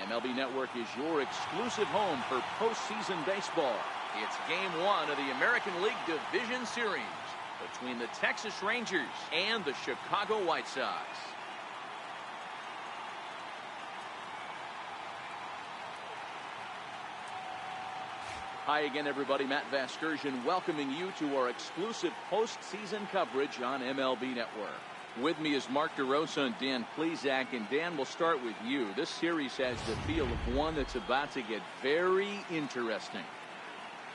MLB Network is your exclusive home for postseason baseball. It's Game 1 of the American League Division Series between the Texas Rangers and the Chicago White Sox. Hi again, everybody. Matt Vasgersian welcoming you to our exclusive postseason coverage on MLB Network. With me is Mark DeRosa and Dan Plesac. And Dan, we'll start with you. This series has the feel of one that's about to get very interesting.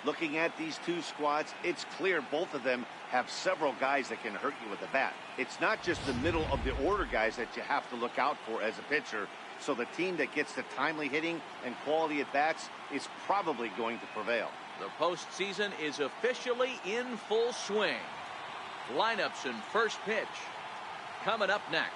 Looking at these two squads, it's clear both of them have several guys that can hurt you with the bat. It's not just the middle of the order guys that you have to look out for as a pitcher. So the team that gets the timely hitting and quality at bats is probably going to prevail. The postseason is officially in full swing. Lineups and first pitch coming up next.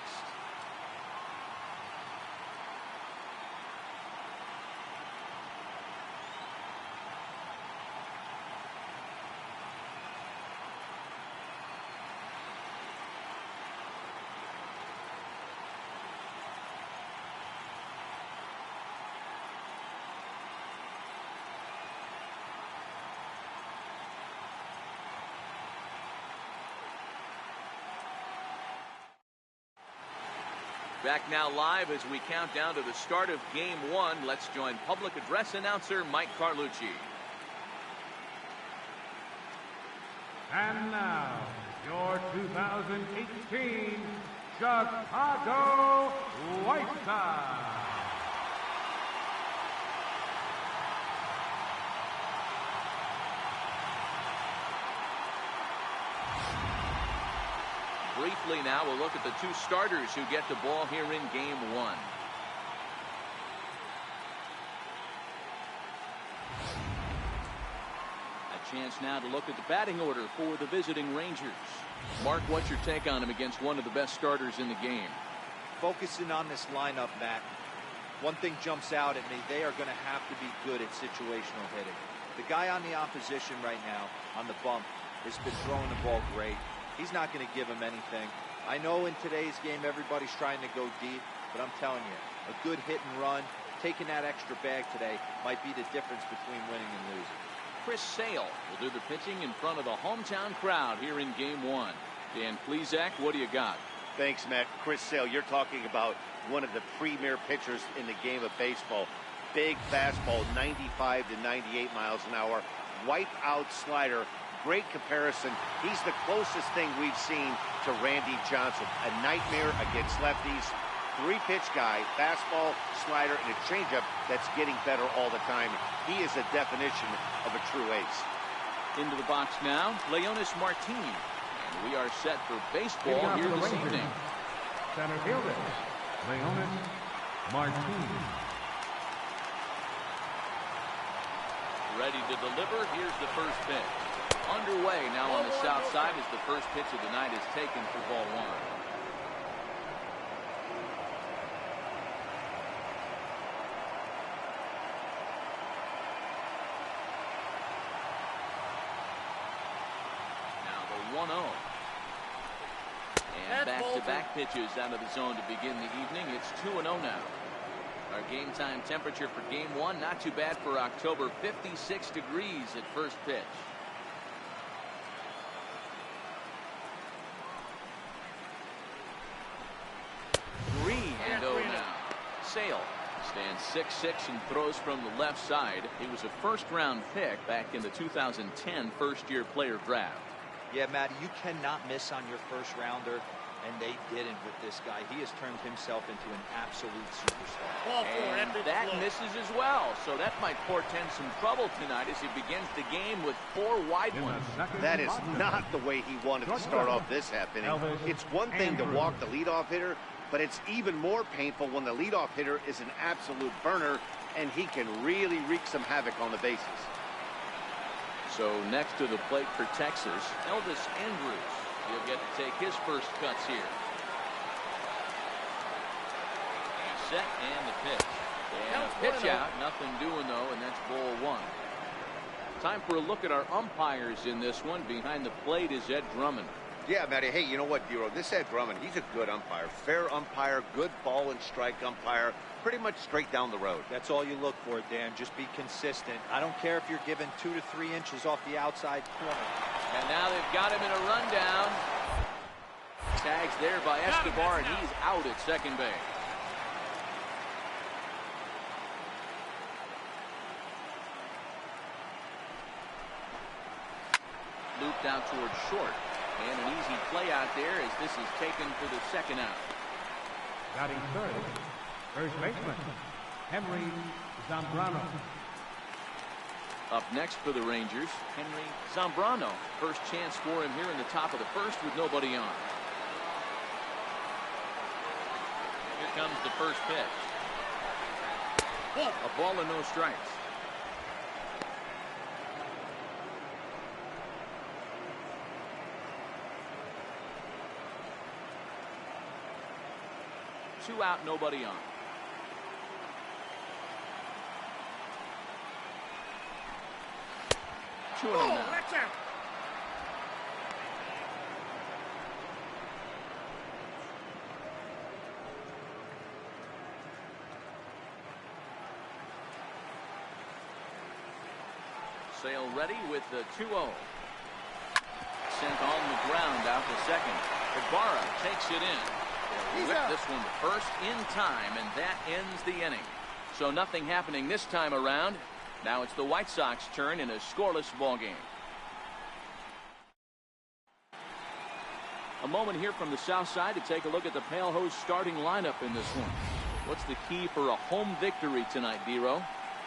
Back now live as we count down to the start of Game 1. Let's join public address announcer Mike Carlucci. And now, your 2018 Chicago White Sox. Briefly now, we'll look at the two starters who get the ball here in Game 1. A chance now to look at the batting order for the visiting Rangers. Mark, what's your take on him against one of the best starters in the game? Focusing on this lineup, Matt, one thing jumps out at me. They are going to have to be good at situational hitting. The guy on the opposition right now on the bump has been throwing the ball great. He's not going to give him anything. I know in today's game everybody's trying to go deep, but I'm telling you, a good hit and run, taking that extra bag today might be the difference between winning and losing. Chris Sale will do the pitching in front of the hometown crowd here in Game 1. Dan Plesac, what do you got? Thanks, Matt. Chris Sale, you're talking about one of the premier pitchers in the game of baseball. Big fastball, 95 to 98 miles an hour. Wipe out slider. Great comparison. He's the closest thing we've seen to Randy Johnson. A nightmare against lefties. Three-pitch guy, fastball, slider, and a changeup that's getting better all the time. He is a definition of a true ace. Into the box now, Leonis Martin. And we are set for baseball here this evening. Center fielder, Leonis Martin. Ready to deliver. Here's the first pitch. Underway now on the south side as the first pitch of the night is taken for ball 1. Now the 1-0. And back-to-back pitches out of the zone to begin the evening. It's 2-0 now. Our game time temperature for Game 1, not too bad for October, 56 degrees at first pitch. 3-0 now. Sale stands 6'6" and throws from the left side. He was a first-round pick back in the 2010 first-year player draft. Yeah, Matty, you cannot miss on your first-rounder, and they didn't with this guy. He has turned himself into an absolute superstar. And that misses as well, so that might portend some trouble tonight as he begins the game with 4 wide ones. That is not the way he wanted to start off this half inning. It's one thing to walk the leadoff hitter, but it's even more painful when the leadoff hitter is an absolute burner, and he can really wreak some havoc on the bases. So next to the plate for Texas, Elvis Andrus. He'll get to take his first cuts here. Set and the pitch. And a pitch out. Nothing doing though, and that's ball 1. Time for a look at our umpires in this one. Behind the plate is Ed Drummond. Yeah, Matty. Hey, you know what, Dero? This Ed Drummond, he's a good umpire. Fair umpire, good ball and strike umpire. pretty much straight down the road. That's all you look for, Dan. Just be consistent. I don't care if you're given 2 to 3 inches off the outside corner. And now they've got him in a rundown. Tags there by Escobar, and he's out at second base. Looped out towards short. And an easy play out there as this is taken for the second out. Batting third, first baseman, Henry Zambrano. Up next for the Rangers, Henry Zambrano. First chance for him here in the top of the first with nobody on. Here comes the first pitch. A ball and no strikes. Two out, nobody on. Two and now. That's out. Sale ready with the 2-0. Sent on the ground out to second. Ibarra takes it in. They'll whip this one to first in time, and that ends the inning. So nothing happening this time around. Now it's the White Sox turn in a scoreless ball game. A moment here from the south side to take a look at the Pale Hose starting lineup in this one. What's the key for a home victory tonight, Dero?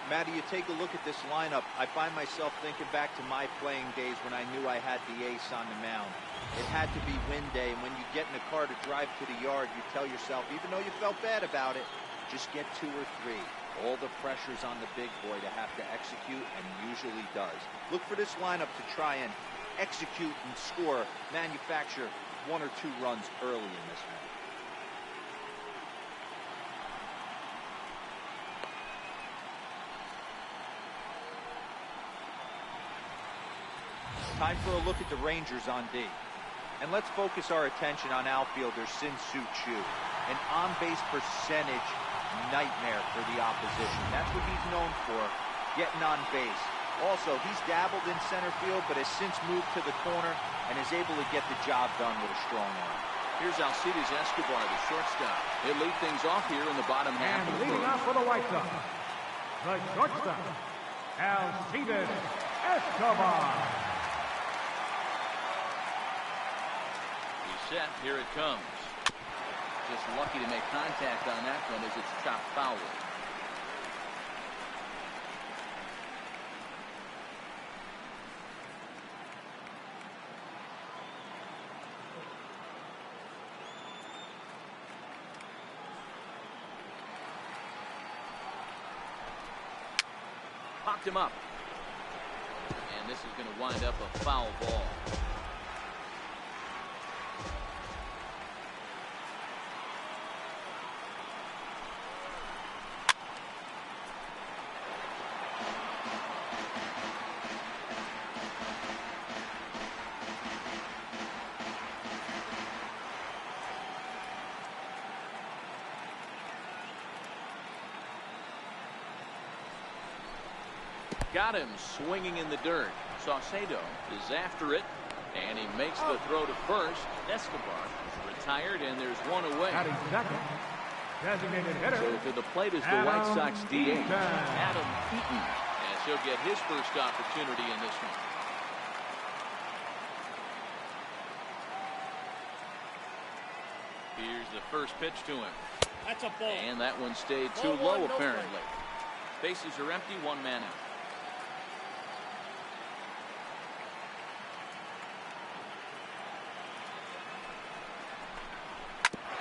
Matty, you take a look at this lineup. I find myself thinking back to my playing days when I knew I had the ace on the mound. It had to be win day, and when you get in a car to drive to the yard, you tell yourself, even though you felt bad about it, just get 2 or 3. All the pressure's on the big boy to have to execute, and he usually does. Look for this lineup to try and execute and score, manufacture 1 or 2 runs early in this one. Time for a look at the Rangers on D. And let's focus our attention on outfielder Sin-Soo Choo. An on-base percentage nightmare for the opposition. That's what he's known for, getting on base. Also, he's dabbled in center field, but has since moved to the corner and is able to get the job done with a strong arm. Here's Alcides Escobar, the shortstop. He'll lead things off here in the bottom half And of the leading first. off for the White Sox, the shortstop, Alcides Escobar. Set, here it comes. Just lucky to make contact on that one as it's chopped foul. Popped him up. And this is going to wind up a foul ball. Got him swinging in the dirt. Saucedo is after it, and he makes the throw to first. Escobar is retired, and there's one away. Batting second, designated hitter. So to the plate is the White Sox DH, Adam Eaton, as he'll get his first opportunity in this one. Here's the first pitch to him. That's a ball. And that one stayed too Ball low, one, no apparently. Bases are empty, 1 man out.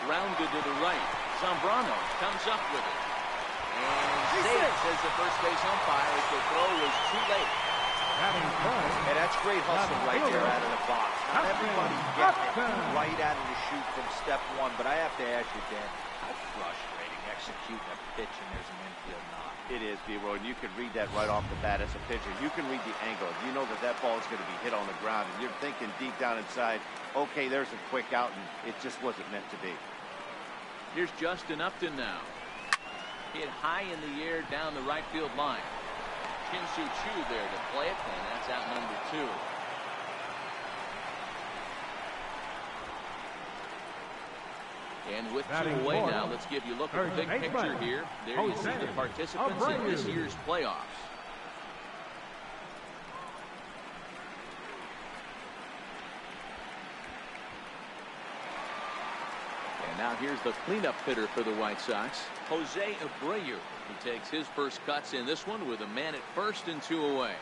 Rounded to the right. Zambrano comes up with it. And safe, says the first base umpire, as the throw was too late. Batting third, Hey, that's great hustle right there out of the box. Not everybody gets it right out of the chute from step 1, but I have to ask you, Dan, how frustrating executing a pitch and there's an infield knock. It is, D-Roy, and you can read that right off the bat as a pitcher. You can read the angle. You know that that ball is going to be hit on the ground, and you're thinking deep down inside, okay, there's a quick out, and it just wasn't meant to be. Here's Justin Upton now. Hit high in the air down the right field line. Chin-Soo Choo there to play it, and that's out number 2. And with 2 away now, let's give you a look at the big picture here. There you see the participants in this year's playoffs. And now here's the cleanup hitter for the White Sox, Jose Abreu. He takes his first cuts in this one with a man at first and 2 away.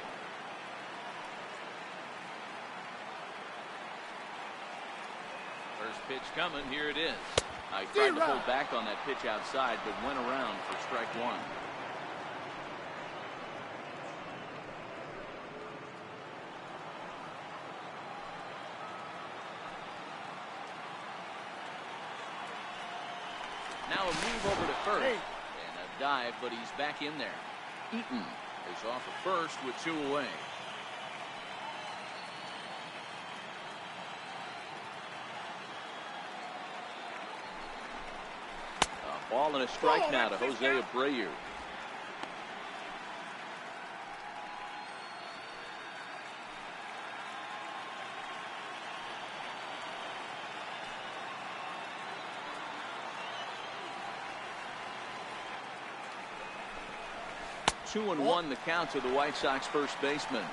First pitch coming. Here it is. I tried to hold back on that pitch outside, but went around for strike 1. Now a move over to first. And a dive, but he's back in there. Eaton is off at first with 2 away. Ball and a strike now to Jose Abreu. Two and one the count to the White Sox first baseman.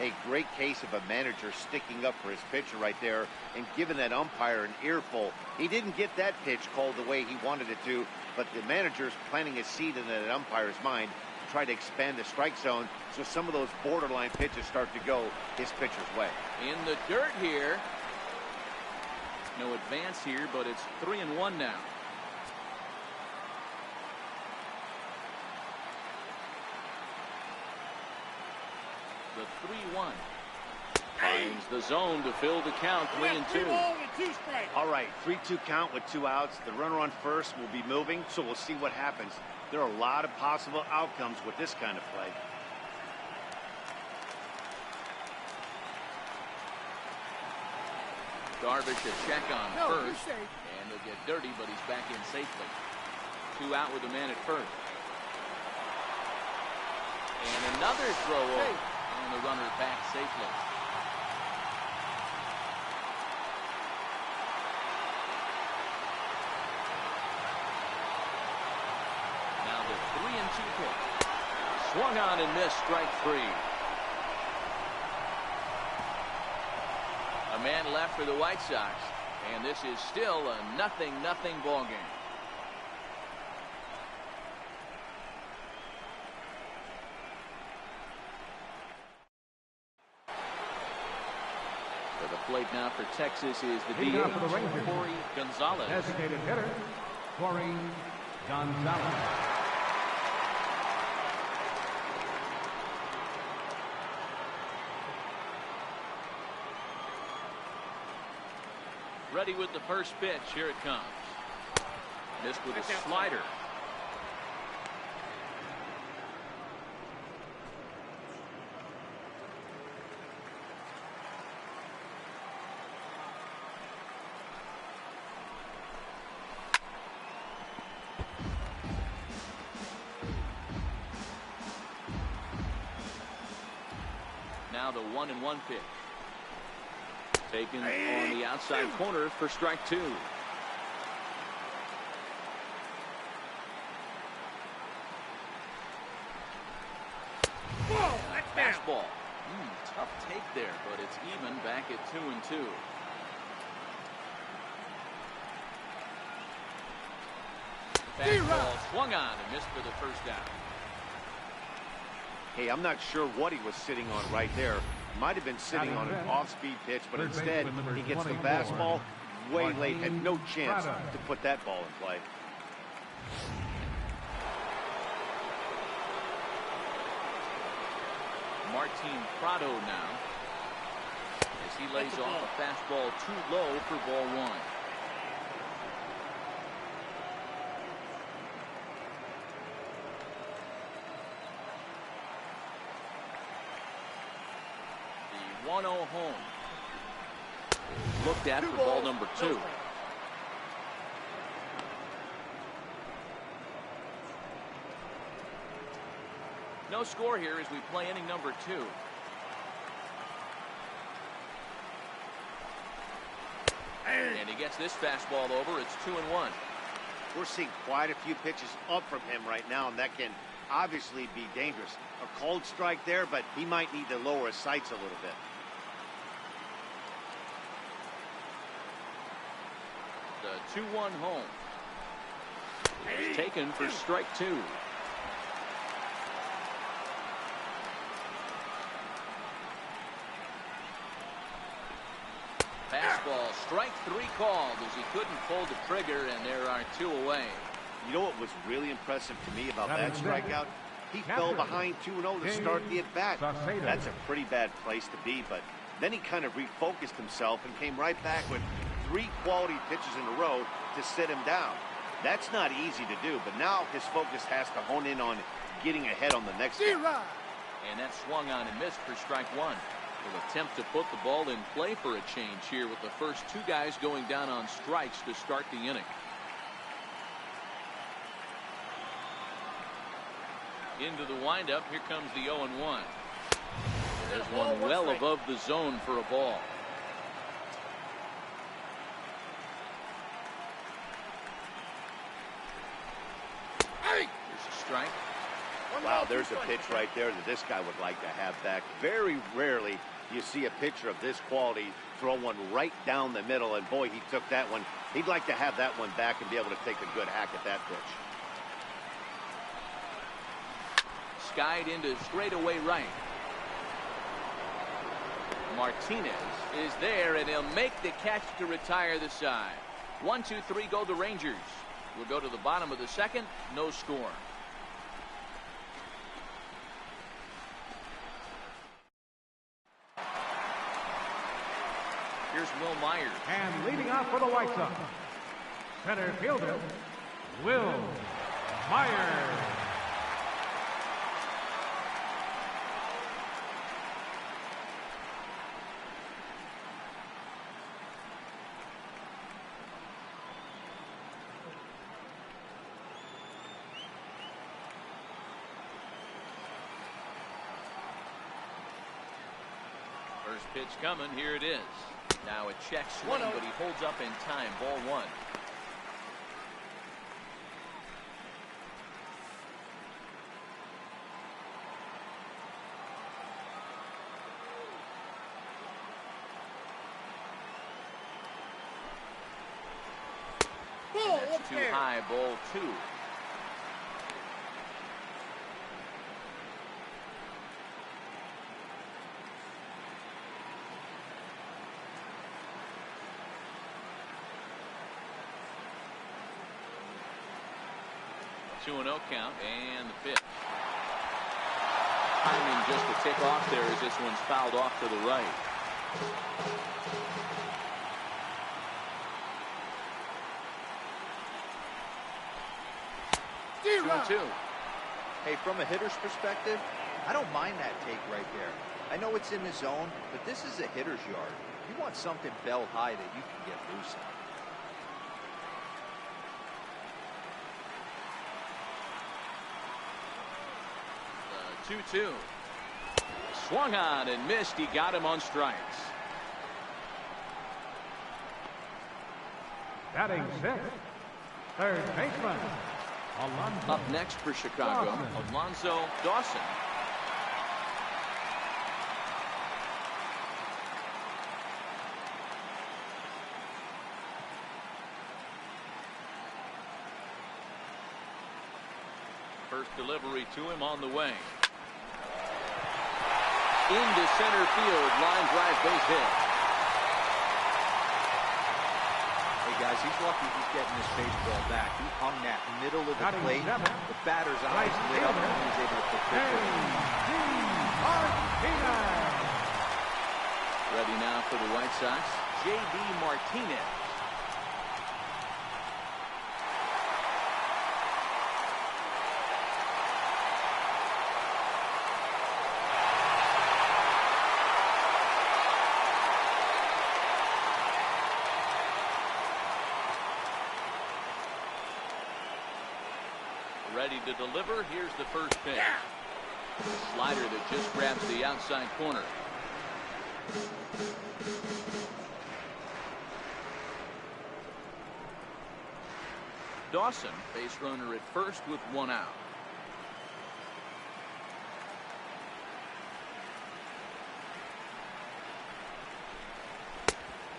A great case of a manager sticking up for his pitcher right there and giving that umpire an earful. He didn't get that pitch called the way he wanted it to, but the manager's planting a seed in that umpire's mind to try to expand the strike zone so some of those borderline pitches start to go his pitcher's way. In the dirt here. No advance here, but it's 3-1 now. The 3-1 finds the zone to fill the count. 3-2. All right, 3-2 count with 2 outs. The runner on first will be moving, so we'll see what happens. There are a lot of possible outcomes with this kind of play. Darvish a check on first, and he'll get dirty, but he's back in safely. 2 out with a man at first. And another throw over. And the runner back safely. Now the 3-2 pitch. Swung on and missed, strike 3. A man left for the White Sox, and this is still a 0-0 ball game. The plate now for Texas is the DH, Corey Gonzalez. Designated hitter, Corey Gonzalez. Ready with the first pitch. Here it comes. Missed with a slider. Now the 1-1 pitch. Taken on the outside corner for strike 2. Whoa, that's fastball. Tough take there, but it's even back at 2-2. Fastball swung on and missed for the first out. Hey, I'm not sure what he was sitting on right there. Might have been sitting on an off-speed pitch, but instead he gets the fastball way late. Had no chance to put that ball in play. Martin Prado now, as he lays off a fastball too low for ball 1. The 1-0 home. Looked at for ball number 2. No score here as we play inning number 2. And he gets this fastball over. It's 2-1. We're seeing quite a few pitches up from him right now, and that can obviously be dangerous. A cold strike there, but he might need to lower his sights a little bit. The 2-1 home. It's taken for strike 2. Fastball, strike 3 called as he couldn't pull the trigger, and there are 2 away. You know what was really impressive to me about that strikeout? He fell behind 2-0 to start the at-bat. That's a pretty bad place to be, but then he kind of refocused himself and came right back with 3 quality pitches in a row to sit him down. That's not easy to do, but now his focus has to hone in on getting ahead on the next one. And that swung on and missed for strike 1. Will attempt to put the ball in play for a change here with the first 2 guys going down on strikes to start the inning. Into the windup. Here comes the 0-1. There's one well above the zone for a ball. Here's a strike. Wow, there's a pitch right there that this guy would like to have back. Very rarely you see a pitcher of this quality throw one right down the middle, and boy, he took that one. He'd like to have that one back and be able to take a good hack at that pitch. Skied into straightaway right. Martinez is there, and he'll make the catch to retire the side. 1, 2, 3 go the Rangers. We'll go to the bottom of the 2nd. No score. Here's Will Myers. And leading off for the White Sox, center fielder, Will Myers. First pitch coming. Here it is. Now a check swing, but he holds up in time. Ball 1. That's too high. Ball 2. A 2-0 count, and the pitch. Timing just to tick off there as this one's fouled off to the right. Two. Hey, from a hitter's perspective, I don't mind that take right there. I know it's in the zone, but this is a hitter's yard. You want something bell high that you can get loose on. 2-2. Swung on and missed. He got him on strikes. Batting 6th, third baseman, Alonso. Up next for Chicago, Alonso Dawson. First delivery to him on the way. Into center field, line drive base hit. Hey guys, he's lucky he's getting this baseball back. He hung that middle of the plate. The batter's eyes lit up and he was able to put it. Ready now for the White Sox, J.D. Martinez. Ready to deliver. Here's the first pitch. Slider that just grabs the outside corner. Dawson, base runner at first with one out.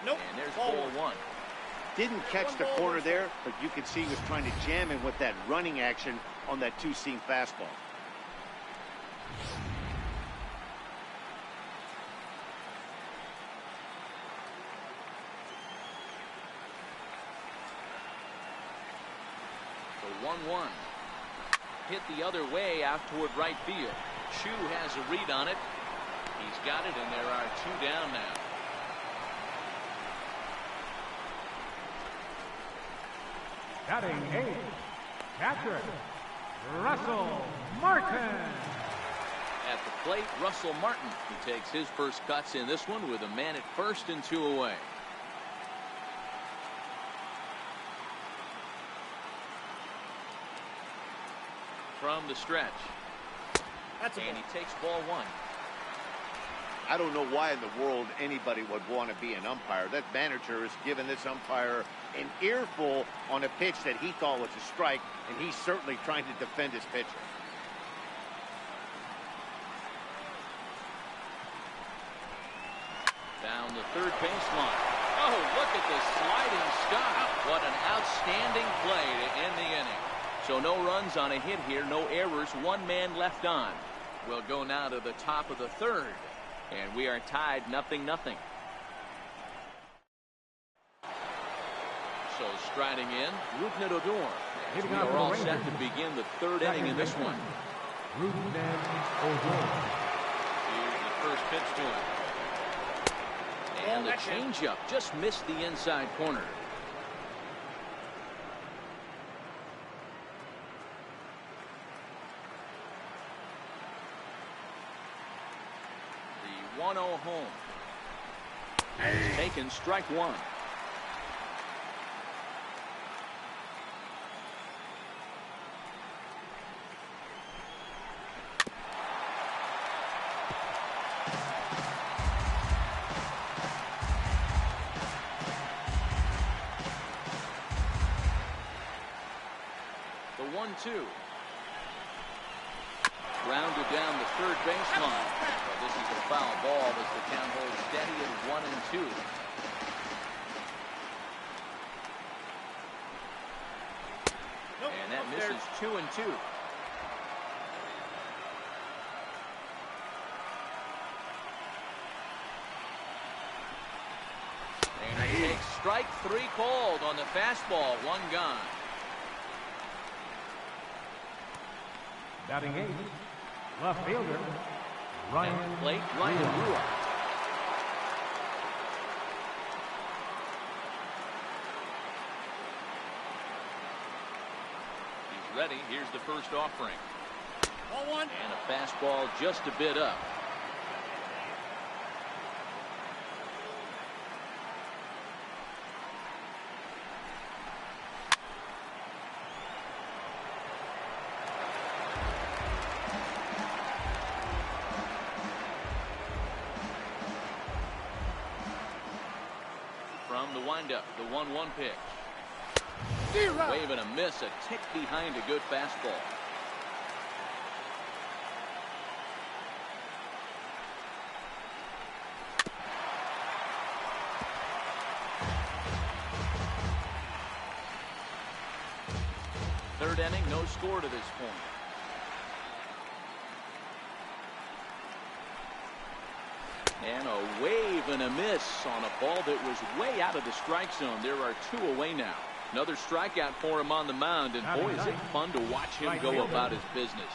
Nope. And there's ball one. Didn't catch the corner there, but you could see he was trying to jam him with that running action on that two-seam fastball. So 1-1. Hit the other way out toward right field. Chu has a read on it. He's got it, and there are two down now. Batting eighth, catcher, Russell Martin. At the plate, Russell Martin. He takes his first cuts in this one with a man at first and two away. From the stretch. And he takes ball one. I don't know why in the world anybody would want to be an umpire. That manager has given this umpire an earful on a pitch that he thought was a strike, and he's certainly trying to defend his pitcher. Down the third baseline. Oh, look at the sliding stop. What an outstanding play to end the inning. So no runs on a hit here, no errors, one man left on. We'll go now to the top of the third. And we are tied 0-0. So striding in, Rougned Odor. We are all set to begin the third inning in this one. Rougned Odor. Here's the first pitch to him. And the changeup just missed the inside corner. The 1-0 home. He's taken strike one. The 1-2. Grounded down the third baseline. Well, this is a foul ball as the count holds steady at 1-2. And that misses 2-2. And he takes strike three called on the fastball. One gone. Batting eighth, left fielder, Ryan Rua. He's ready. Here's the first offering. Ball one. And a fastball just a bit up. From the windup, the 1-1 pitch. Wave and a miss, a tick behind a good fastball. Third inning, no score to this point. And a wave and a miss on a ball that was way out of the strike zone. There are two away now. Another strikeout for him on the mound, and boy, is it fun to watch him go about his business.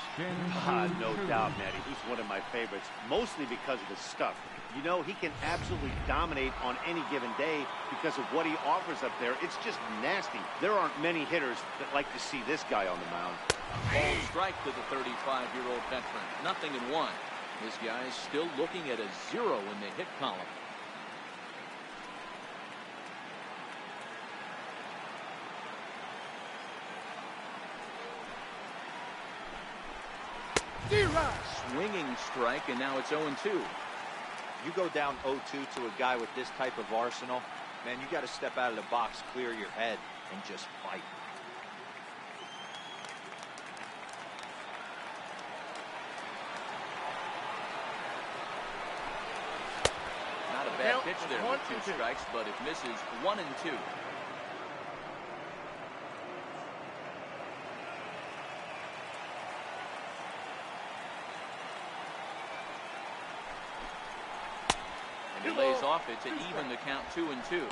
No doubt, Matty. He's one of my favorites, mostly because of his stuff. You know, he can absolutely dominate on any given day because of what he offers up there. It's just nasty. There aren't many hitters that like to see this guy on the mound. Ball strike to the 35-year-old veteran. 0-1. This guy is still looking at a 0 in the hit column. Swinging strike, and now it's 0-2. You go down 0-2 to a guy with this type of arsenal, man, you got to step out of the box, clear your head, and just fight. Not a bad pitch there with 2 strikes, but it misses. 1-2. And he lays off it to even the count 2-2.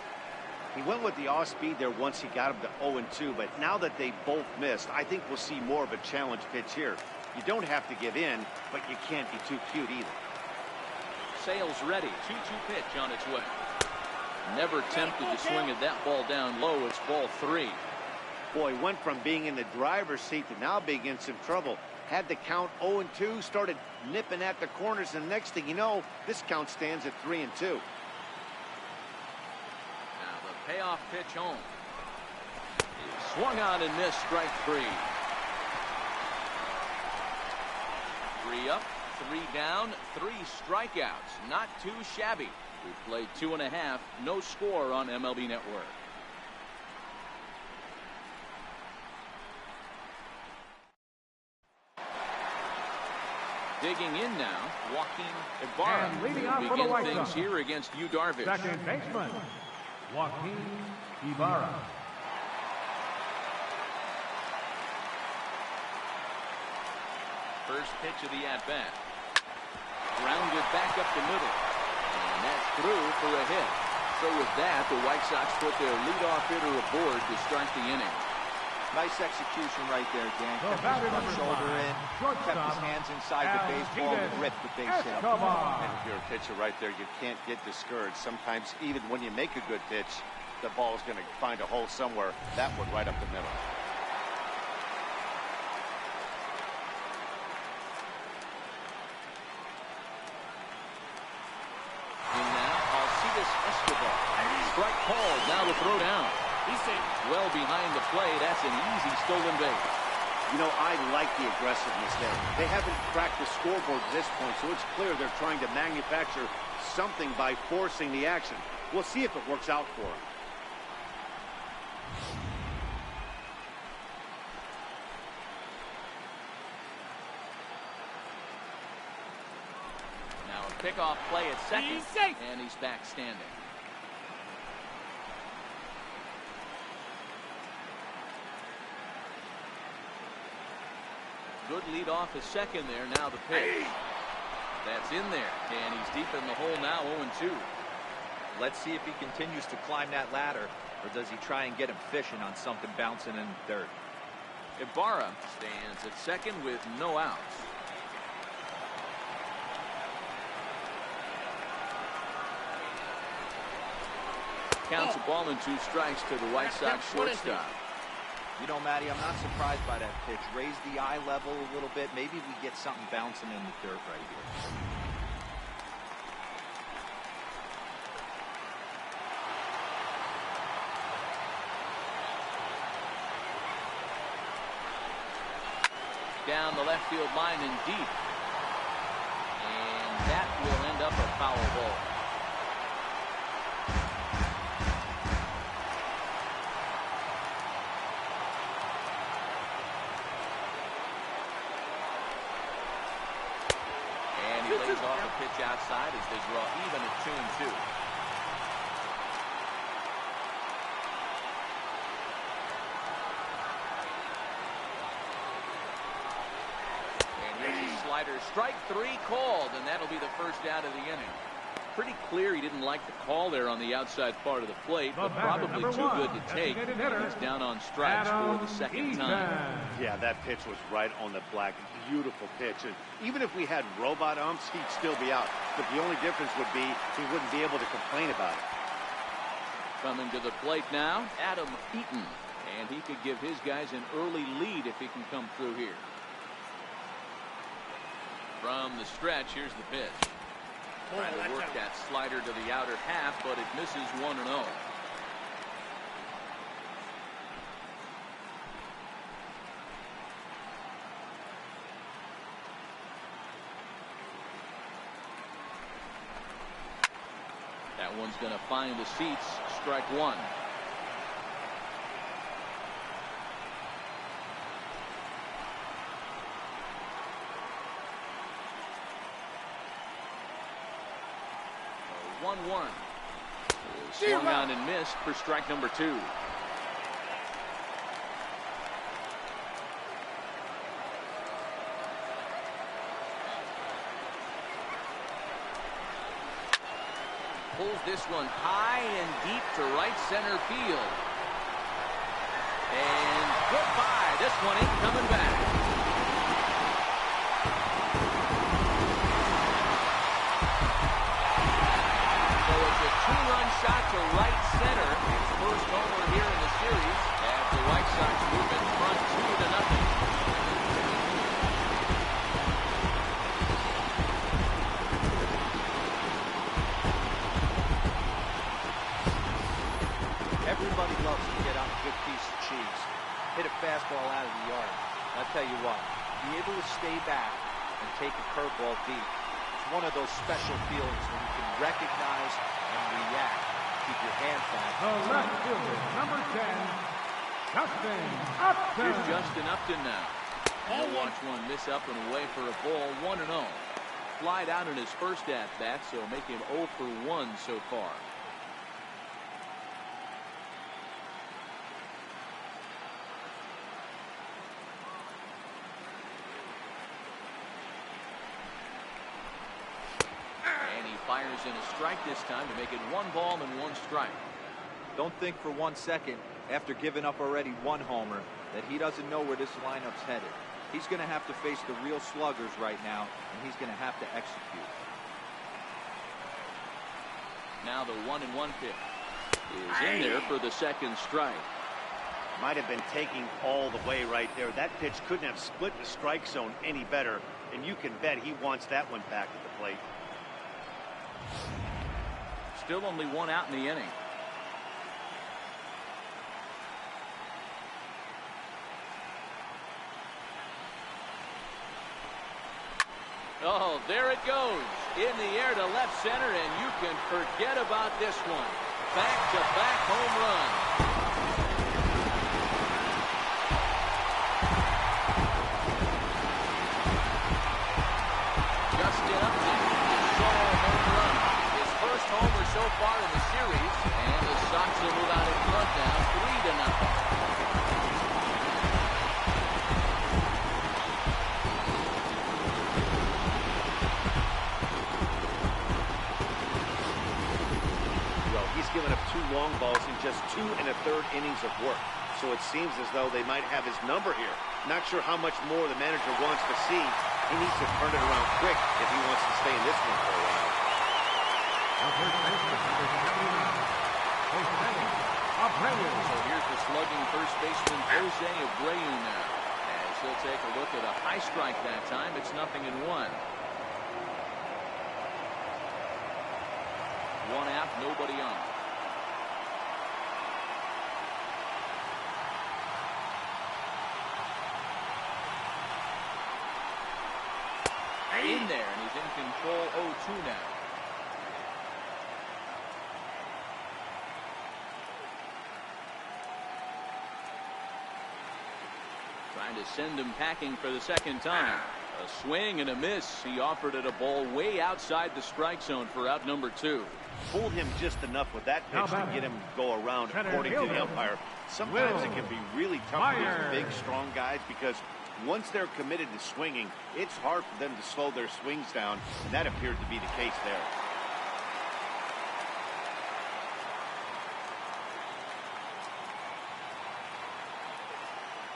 He went with the off speed there once he got him to 0-2, but now that they both missed, I think we'll see more of a challenge pitch here. You don't have to give in, but you can't be too cute either. Sale's ready. 2-2 pitch on its way. Never tempted to swing at that ball down low. It's ball 3. Boy, went from being in the driver's seat to now being in some trouble. Had the count 0-2, started nipping at the corners, and next thing you know, this count stands at 3-2. Now the payoff pitch home. Swung on and missed. Strike 3. 3 up, 3 down, 3 strikeouts. Not too shabby. We've played 2.5. No score on MLB Network. Digging in now, Joaquin Ibarra will begin things here against Yu Darvish. Second baseman, Joaquin Ibarra. First pitch of the at-bat. Grounded back up the middle. And that's through for a hit. So with that, the White Sox put their leadoff hitter aboard to start the inning. Nice execution right there, Dan. Kept his front shoulder in, kept his hands inside the baseball, and ripped the base hit. And if you're a pitcher right there, you can't get discouraged. Sometimes, even when you make a good pitch, the ball is going to find a hole somewhere. That one right up the middle. And now, Alcides Escobar. Strike called. Now the throw down. Well behind the plate. That's an easy stolen base. You know, I like the aggressiveness there. They haven't cracked the scoreboard at this point, so it's clear they're trying to manufacture something by forcing the action. We'll see if it works out for them. Now a pickoff play at second, and he's back standing. Good lead off at second there. Now the pitch. That's in there, and he's deep in the hole now. 0-2. Let's see if he continues to climb that ladder, or does he try and get him fishing on something bouncing in the dirt. Ibarra stands at second with no outs. Counts a ball and 2 strikes to the White Sox shortstop. You know, Matty, I'm not surprised by that pitch. Raise the eye level a little bit. Maybe we get something bouncing in the dirt right here. Down the left field line and deep. And that will end up a foul ball. Lays off a pitch outside as they draw even at 2-2. And here's a slider. Strike 3 called, and that'll be the first out of the inning. Pretty clear he didn't like the call there on the outside part of the plate, but probably too good to take. He's down on strikes for the second time. Yeah, that pitch was right on the black. Beautiful pitch. And even if we had robot umps, he'd still be out. But the only difference would be he wouldn't be able to complain about it. Coming to the plate now, Adam Eaton. And he could give his guys an early lead if he can come through here. From the stretch, here's the pitch. Trying to work that slider to the outer half, but it misses 1-0. That one's going to find the seats. Strike one. So 1-1. Swung on and missed for strike number two. Pulls this one high and deep to right center field. And goodbye. This one ain't coming back. So it's a two-run shot to right center. His first homer here in the series. As the White Sox move in front 2-0. Everybody loves to get on a good piece of cheese. Hit a fastball out of the yard. I'll tell you what, be able to stay back and take a curveball deep. It's one of those special feelings when you can recognize and react. Keep your hands back. The left fielder, number 10, Justin Upton. Here's Justin Upton now. He'll watch one miss up and away for a ball. 1-0. Flied out in his first at-bat, so make him 0 for 1 so far. Fires in a strike this time to make it 1 ball and 1 strike. Don't think for 1 second, after giving up already 1 homer, that he doesn't know where this lineup's headed. He's going to have to face the real sluggers right now, and he's going to have to execute. Now the 1-1 pitch is in there for the second strike. Might have been taking all the way right there. That pitch couldn't have split the strike zone any better, and you can bet he wants that one back at the plate. Still only 1 out in the inning. Oh, there it goes. In the air to left center, and you can forget about this one. Back-to-back home run. Homer so far in the series, and the Sox will move out in front now, 3-0. Well, he's given up 2 long balls in just 2 1/3 innings of work. So it seems as though they might have his number here. Not sure how much more the manager wants to see. He needs to turn it around quick if he wants to stay in this one for a while. The first baseman, number 79, Jose Abreu. So here's the slugging first baseman, Jose Abreu now. As he'll take a look at a high strike that time. It's 0-1. 1 out, nobody on. In there, and he's in control. 0-2 now. Trying to send him packing for the second time. A swing and a miss. He offered it a ball way outside the strike zone for out number 2. Fooled him just enough with that pitch to get him to go around, according to the umpire. Sometimes it can be really tough for these big, strong guys because once they're committed to swinging, it's hard for them to slow their swings down, and that appeared to be the case there.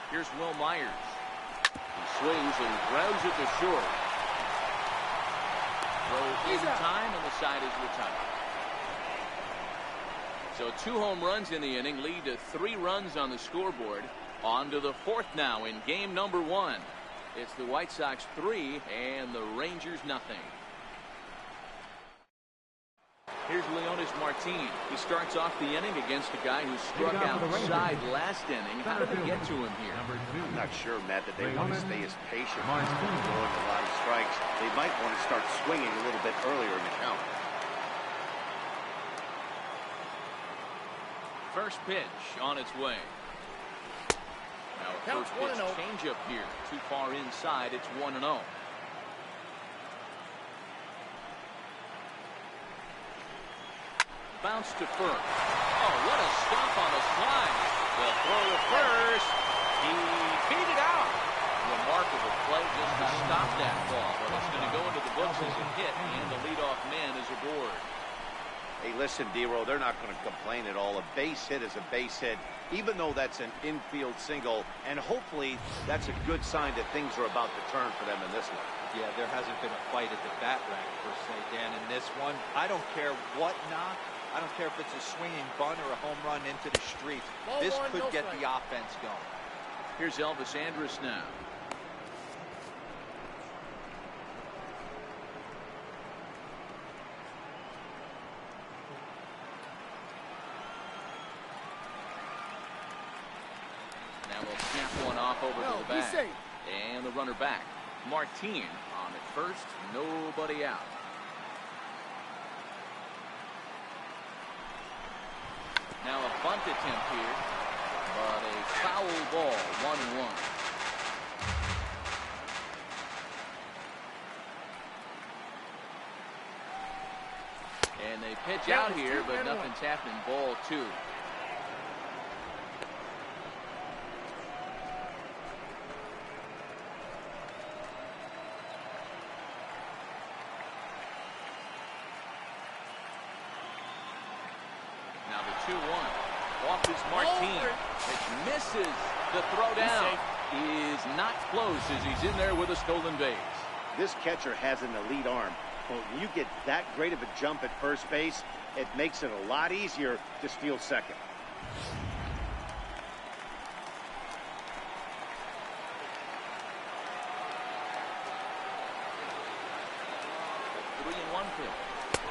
Here's Will Myers. He swings and grounds it to short. Throw in time, and the side is retired. So 2 home runs in the inning lead to 3 runs on the scoreboard. On to the 4th now in game number 1. It's the White Sox 3 and the Rangers 0. Here's Leonis Martin. He starts off the inning against a guy who struck outside last inning. How did they get to him here? I'm not sure, Matt, that they want to stay as patient. He's throwing a lot of strikes. They might want to start swinging a little bit earlier in the count. First pitch on its way. Now a Counts first pitch 1-0. changeup here. Too far inside. It's 1-0. Bounce to first. Oh, what a stop on the slide. The throw to first. He beat it out. Remarkable play just to stop that ball. But it's going to go into the books as a hit, and the leadoff man is aboard. Hey, listen, D-Row, they're not going to complain at all. A base hit is a base hit, even though that's an infield single. And hopefully that's a good sign that things are about to turn for them in this one. Yeah, there hasn't been a fight at the bat rack, per se, Dan, in this one. I don't care what knock. I don't care if it's a swinging bunt or a home run into the street. This could get the offense going. Here's Elvis Andrus now. Now we'll snap one off over to the bag. And the runner back. Martin on at first. Nobody out. Now a bunt attempt here, but a foul ball, 1-1. And they pitch out here, but nothing's happening. Ball 2. Now the 2-1. Off is Martin. It misses. The throw down is not close as he's in there with a stolen base. This catcher has an elite arm. But when you get that great of a jump at first base, it makes it a lot easier to steal second. The 3-1 pitch.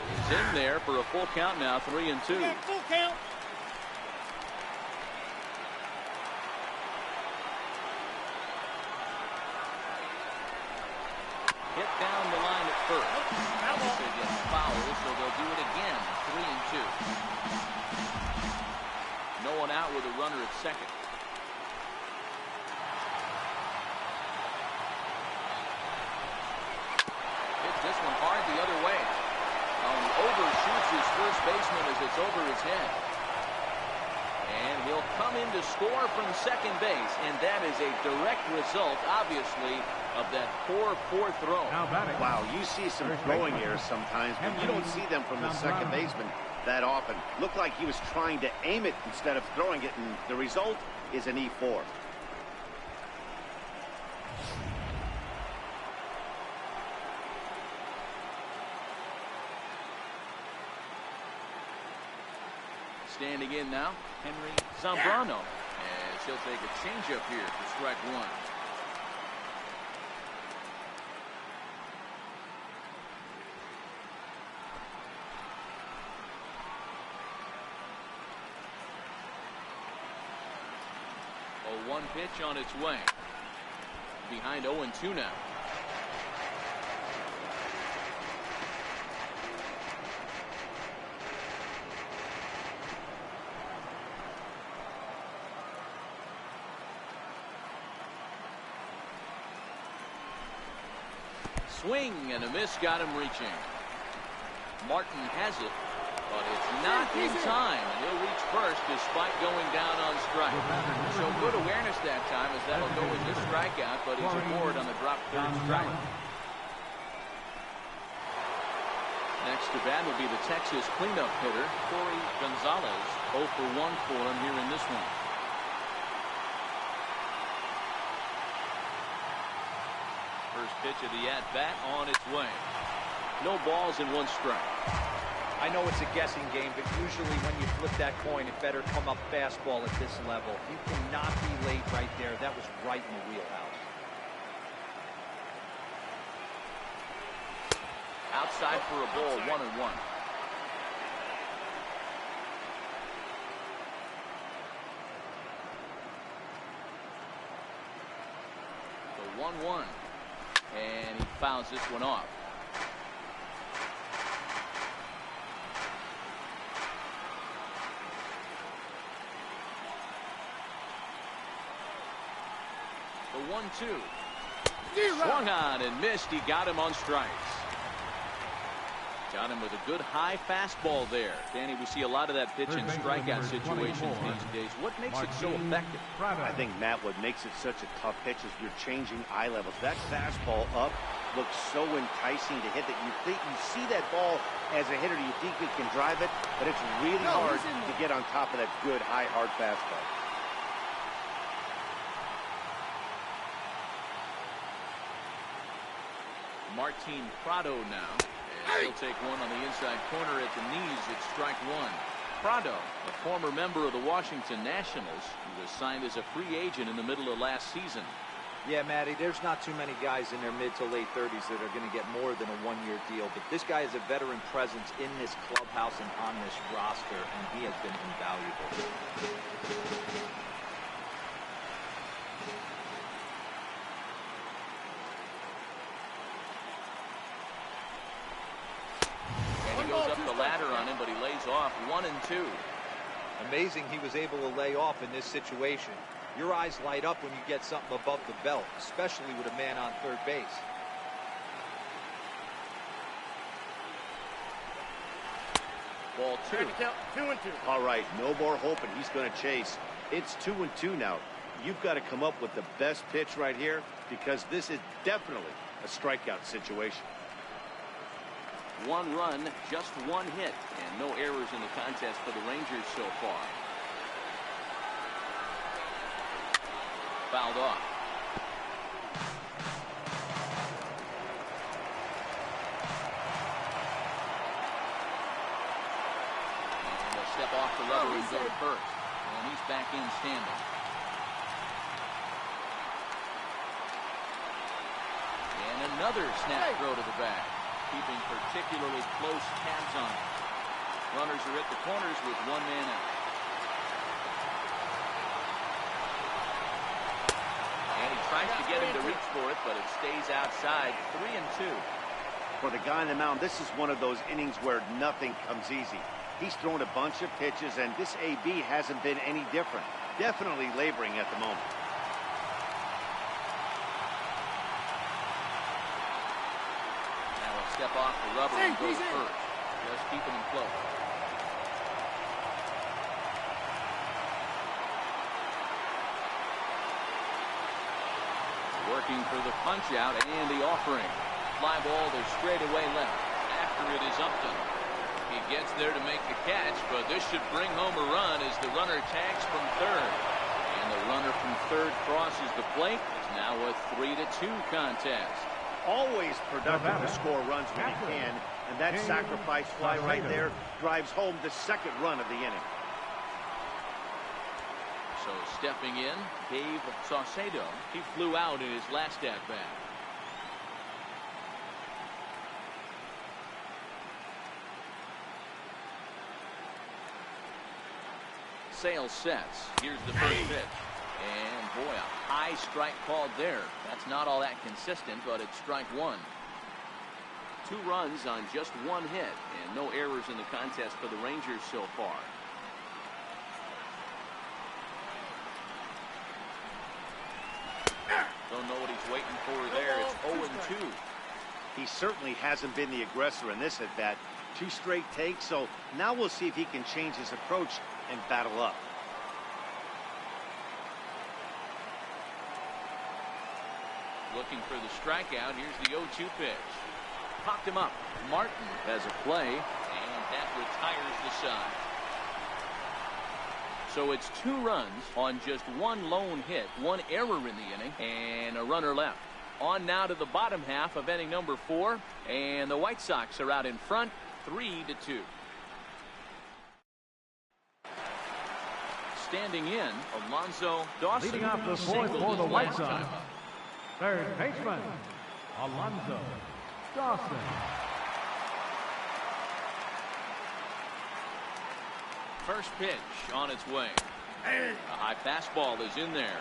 He's in there for a full count now, 3-2. Full count. Hit down the line at first. It gets foul, so they'll do it again. 3-2. No one out with a runner at second. Hit this one hard the other way. He overshoots his first baseman as it's over his head. And he'll come in to score from second base, and that is a direct result, obviously, of that poor fourth throw. Wow, you see some throwing errors sometimes, but you don't see them from the second baseman that often. Looked like he was trying to aim it instead of throwing it, and the result is an E4. Standing in now, Henry Zambrano, as he'll take a changeup here for strike 1. A 1 pitch on its way. Behind 0-2 now. Swing and a miss got him reaching. Martin has it, but it's not in time, and he'll reach first despite going down on strike. So good awareness that time as that'll go with his strikeout, but he's aboard on the drop third strike. Next to bat will be the Texas cleanup hitter, Corey Gonzalez. 0 for 1 for him here in this one. First pitch of the at-bat on its way. No balls and 1 strike. I know it's a guessing game, but usually when you flip that coin, it better come up fastball at this level. You cannot be late right there. That was right in the wheelhouse. Outside for a ball, 1-1. The 1-1. And he fouls this one off. 1-2. Swung on and missed. He got him on strikes. Got him with a good high fastball there. Danny, we see a lot of that pitch in strikeout situations these days. What makes it so effective? I think, Matt, what makes it such a tough pitch is you're changing eye levels. That fastball up looks so enticing to hit that you think you see that ball as a hitter, you think you can drive it, but it's really hard to get on top of that good high hard fastball. Martin Prado now. And he'll take one on the inside corner at the knees. It's strike one. Prado, a former member of the Washington Nationals, who was signed as a free agent in the middle of last season. Yeah, Matty, there's not too many guys in their mid to late 30s that are going to get more than a one-year deal. But this guy is a veteran presence in this clubhouse and on this roster, and he has been invaluable. Goes up the ladder on him, but he lays off. 1-2. Amazing he was able to lay off in this situation. Your eyes light up when you get something above the belt, especially with a man on third base. Ball 2. 2-2. All right, no more hoping he's going to chase. It's 2-2 now. You've got to come up with the best pitch right here because this is definitely a strikeout situation. 1 run, just 1 hit, and no errors in the contest for the Rangers so far. Fouled off. And they'll step off the rubber and go to first. And he's back in standing. And another snap throw to the back. Keeping particularly close tabs on it. Runners are at the corners with 1 man out. And he tries to get him to reach for it, but it stays outside. 3-2. For the guy on the mound, this is one of those innings where nothing comes easy. He's thrown a bunch of pitches, and this AB hasn't been any different. Definitely laboring at the moment. Step off the rubber and go to first. Just keeping him close. Working for the punch out and the offering. Fly ball to straightaway left. After it is Upton. He gets there to make the catch, but this should bring home a run as the runner tags from third. And the runner from third crosses the plate. It's now a 3-2 contest. Always productive to score runs when he can, and that sacrifice fly right there drives home the second run of the inning. So stepping in, Dave Saucedo. He flew out in his last at-bat. Sale sets. Here's the first pitch. And boy, a high strike called there. That's not all that consistent, but it's strike 1. 2 runs on just 1 hit, and no errors in the contest for the Rangers so far. Don't know what he's waiting for there. It's 0-2. He certainly hasn't been the aggressor in this at-bat. 2 straight takes, so now we'll see if he can change his approach and battle up. Looking for the strikeout. Here's the 0-2 pitch. Popped him up. Martin has a play, and that retires the side. So it's 2 runs on just 1 lone hit, 1 error in the inning, and a runner left. On now to the bottom half of inning number 4, and the White Sox are out in front, 3-2. Standing in, Alonzo Dawson. Leading off the 4th for the White Sox, third baseman, Alonzo Dawson. First pitch on its way. A high fastball is in there.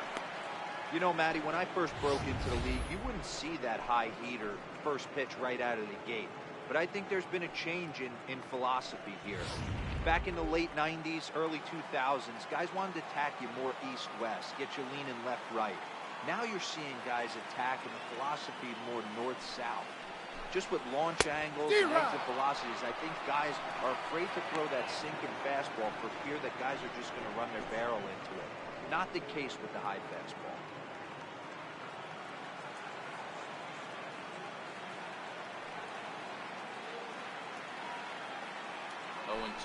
You know, Matty, when I first broke into the league, you wouldn't see that high heater first pitch right out of the gate. But I think there's been a change in philosophy here. Back in the late 90s, early 2000s, guys wanted to attack you more east-west, get you leaning left-right. Now you're seeing guys attack in a philosophy more north-south. Just with launch angles and exit velocities, I think guys are afraid to throw that sinking fastball for fear that guys are just going to run their barrel into it. Not the case with the high fastball.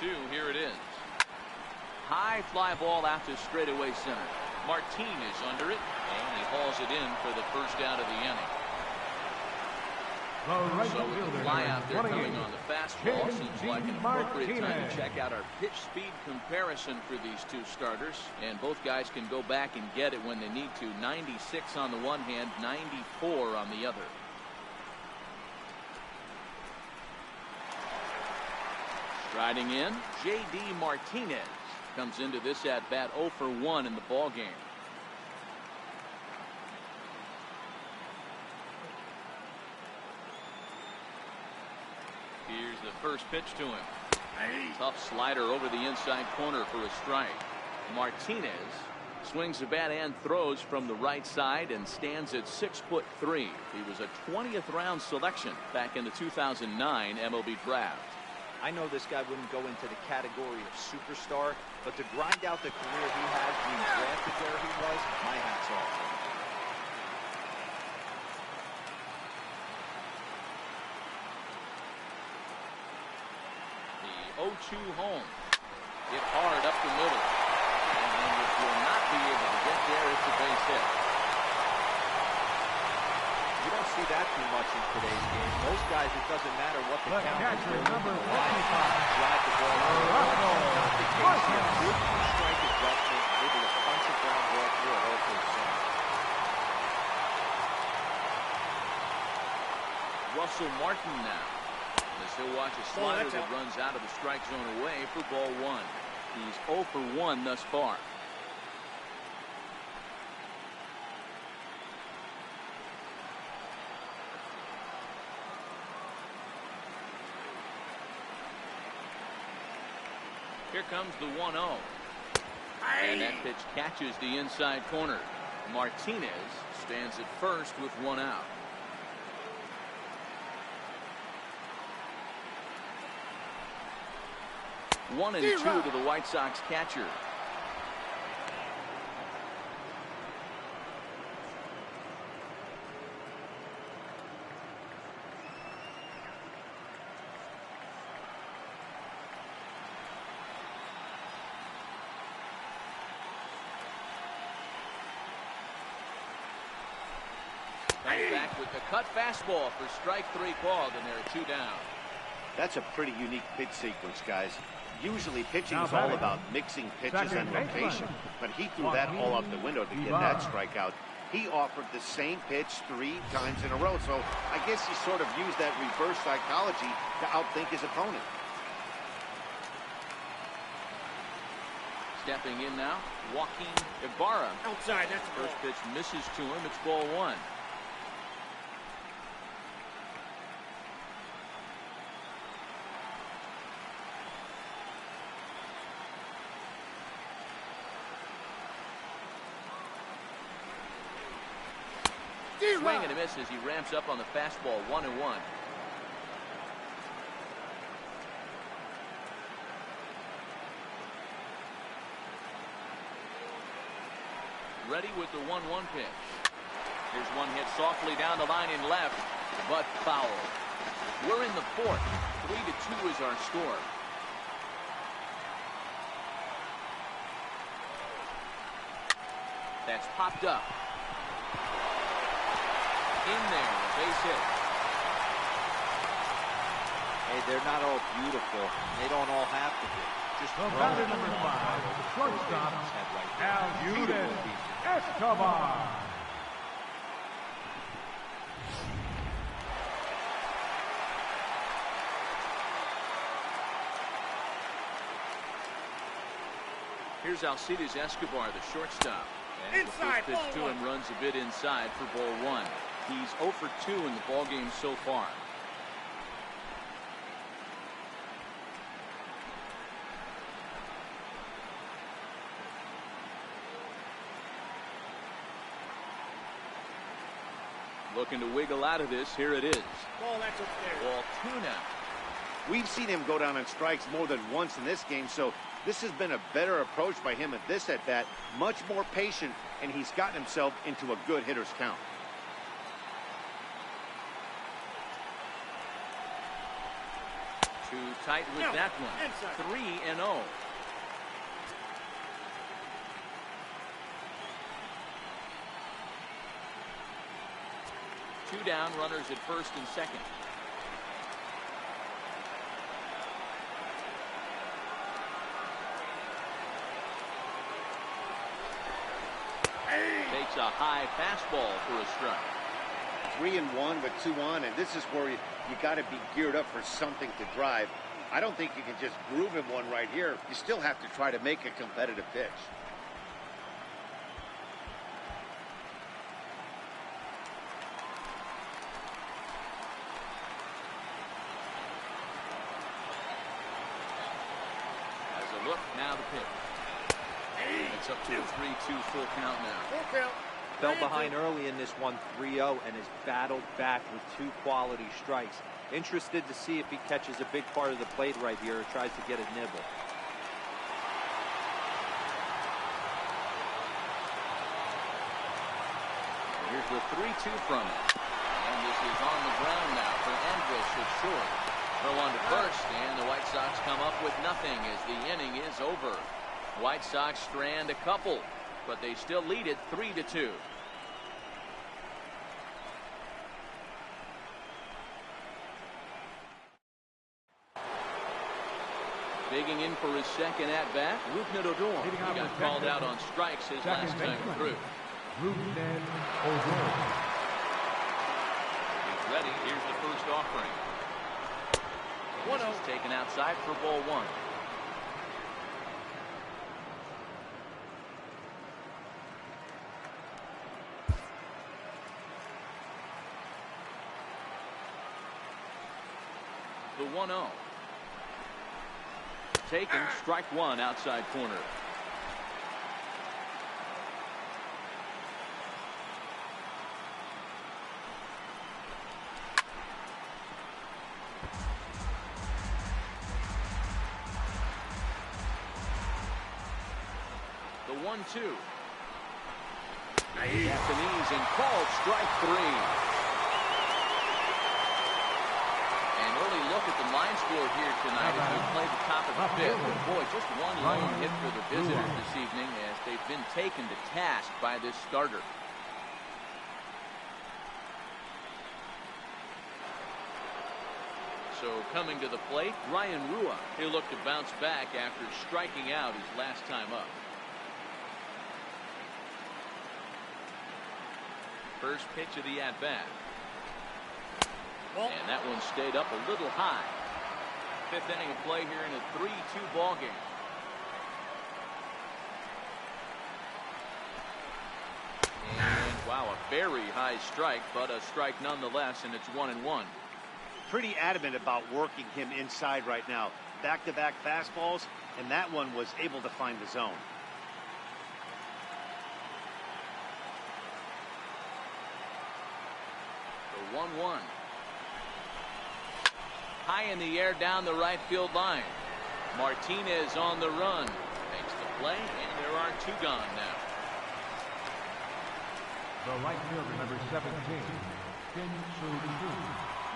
0-2, here it is. High fly ball out to straightaway center. Martinez under it, and he hauls it in for the first out of the inning. So with the fly out there coming on the fastball, seems like an appropriate time to check out our pitch speed comparison for these two starters. And both guys can go back and get it when they need to. 96 on the one hand, 94 on the other. Striding in, J.D. Martinez comes into this at bat 0 for 1 in the ball game. Here's the first pitch to him. Tough slider over the inside corner for a strike. Martinez swings the bat and throws from the right side and stands at 6'3". He was a 20th round selection back in the 2009 MLB draft. I know this guy wouldn't go into the category of superstar, but to grind out the career he had being drafted where he was, my hat's off. The 0-2 home. Hit hard up the middle. And it will not be able to get there. It's a base hit. You don't see that too much in today's game. Most guys, it doesn't matter what the count is. Number 55. Drive the ball out. Not the case here. Good strike adjustment, able to punch a ground ball through a hole for the center. Russell Martin now. As he'll watch a slider that runs out of the strike zone away for ball 1. He's 0 for 1 thus far. Here comes the 1-0. And that pitch catches the inside corner. Martinez stands at first with 1 out. One and 2 to the White Sox catcher. Back with the cut fastball for strike 3 called, and there are 2 down. That's a pretty unique pitch sequence, guys. Usually pitching is all about mixing pitches and rotation, but he threw that all out the window to get that strikeout. He offered the same pitch 3 times in a row, so I guess he sort of used that reverse psychology to outthink his opponent. Stepping in now, Joaquin Ibarra. Outside, that's first pitch misses to him. It's ball 1. Swing and a miss as he ramps up on the fastball. 1-1. Ready with the 1-1 pitch. Here's one hit softly down the line in left, but foul. We're in the 4th. 3-2 is our score. That's popped up. In there, a base hit. Hey, they're not all beautiful. They don't all have to be. Just batter number 5, shortstop, ALDS Escobar. Here's Alcides Escobar, the shortstop. And inside, the first pitch to him runs a bit inside for ball 1. He's 0 for 2 in the ball game so far. Looking to wiggle out of this. Here it is. Ball, that's upstairs. Ball 2 now. We've seen him go down on strikes more than once in this game, so this has been a better approach by him at this at-bat. Much more patient, and he's gotten himself into a good hitter's count. Too tight with that one. Inside. 3-0. Two down, runners at first and second. Takes a high fastball for a strike. 3-1 with 2 on, and this is where you got to be geared up for something to drive. I don't think you can just groove him one right here. You still have to try to make a competitive pitch. As a look, now the pitch. It's up to a 3-2 full count now. Full count. Fell behind early in this one, 3-0, and has battled back with 2 quality strikes. Interested to see if he catches a big part of the plate right here or tries to get a nibble. Here's the 3-2 from him. And this is on the ground now for Andrus at short. Throw on to first, and the White Sox come up with nothing as the inning is over. White Sox strand a couple, but they still lead it 3-2. Digging in for his second at-bat, Rougned Odor. He got called out on strikes his last time through. Rougned Odor. He's ready. Here's the first offering. This is taken outside for ball 1. The 1-0. Taken, strike 1 outside corner. The 1-2. Japanese and called strike 3. Look at the line score here tonight as we play the top of the 5th. Boy, just one lone hit for the visitors this evening as they've been taken to task by this starter. So coming to the plate, Ryan Rua. He'll look to bounce back after striking out his last time up. First pitch of the at-bat. And that one stayed up a little high. 5th inning of play here in a 3-2 ball game. And wow, a very high strike, but a strike nonetheless, and it's 1-1. Pretty adamant about working him inside right now. Back-to-back fastballs, and that one was able to find the zone. The 1-1. High in the air down the right field line. Martinez on the run. Makes the play, and there are 2 gone now. The right fielder, number 17, Shin-Soo Choo.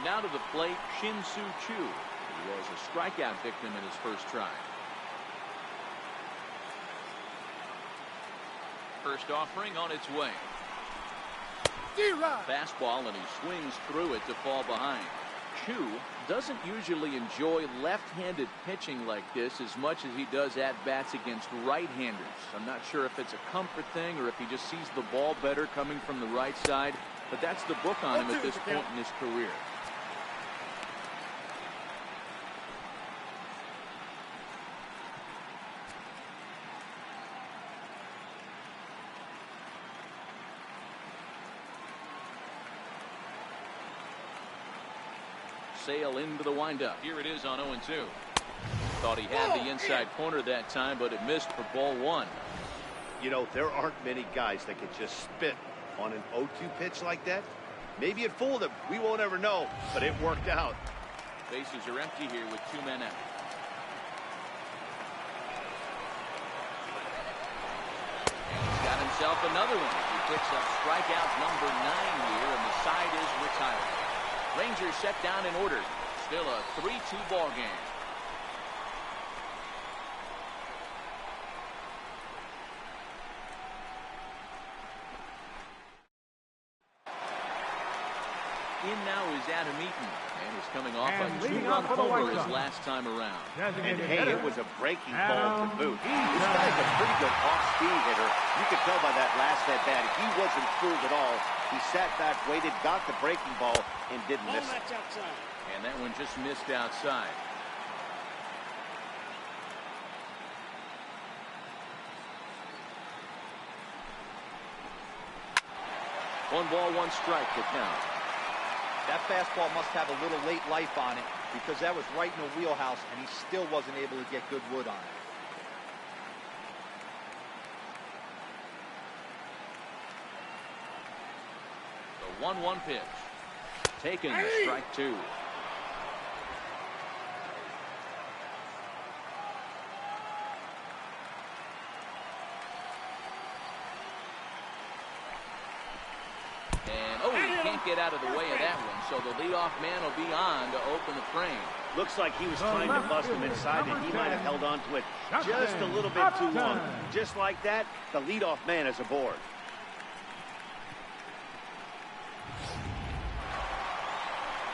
Now to the plate, Shin-Soo Choo. He was a strikeout victim in his first try. First offering on its way. Fastball, and he swings through it to fall behind. Choo doesn't usually enjoy left-handed pitching like this as much as he does at-bats against right-handers. I'm not sure if it's a comfort thing or if he just sees the ball better coming from the right side, but that's the book on him at this point in his career. Sale into the windup. Here it is on 0-2. Thought he had the inside corner that time, but it missed for ball 1. You know, there aren't many guys that can just spit on an 0-2 pitch like that. Maybe it fooled him. We won't ever know, but it worked out. Bases are empty here with 2 men out. He's got himself another one. He picks up strikeout number 9 here, and the side is retired. Rangers set down in order. Still a 3-2 ball game. In now is Adam Eaton, and he's coming off a 2-run homer his last time around. And hey, it was a breaking ball to boot. This guy's a pretty good off-speed hitter. You could tell by that last at-bat, he wasn't fooled at all. He sat back, waited, got the breaking ball, and didn't miss it. And that one just missed outside. One ball, one strike to count. That fastball must have a little late life on it because that was right in the wheelhouse, and he still wasn't able to get good wood on it. The 1-1 pitch. Taken, strike 2. Get out of the way of that one, so the leadoff man will be on to open the frame. Looks like he was trying to bust him inside, and he might have held on to it just a little bit too long. Just like that, the leadoff man is aboard.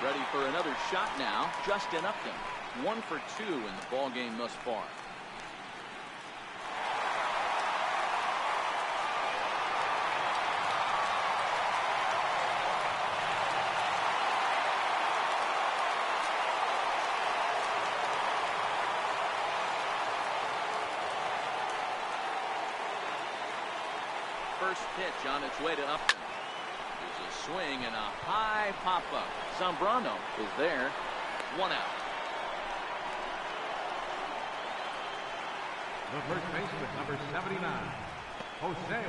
Ready for another shot now, Justin Upton. 1 for 2 in the ball game thus far. First pitch on its way to Upton. There's a swing and a high pop-up. Zambrano is there. 1 out. The first baseman, number 79, Jose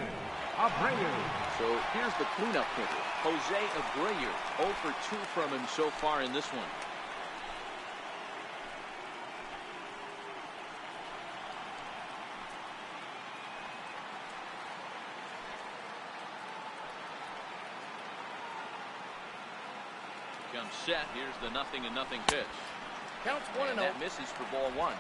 Abreu. So here's the cleanup hitter, Jose Abreu. 0 for 2 from him so far in this one. Comes set. Here's the 0-0 pitch. Counts 1-0. That misses for ball 1.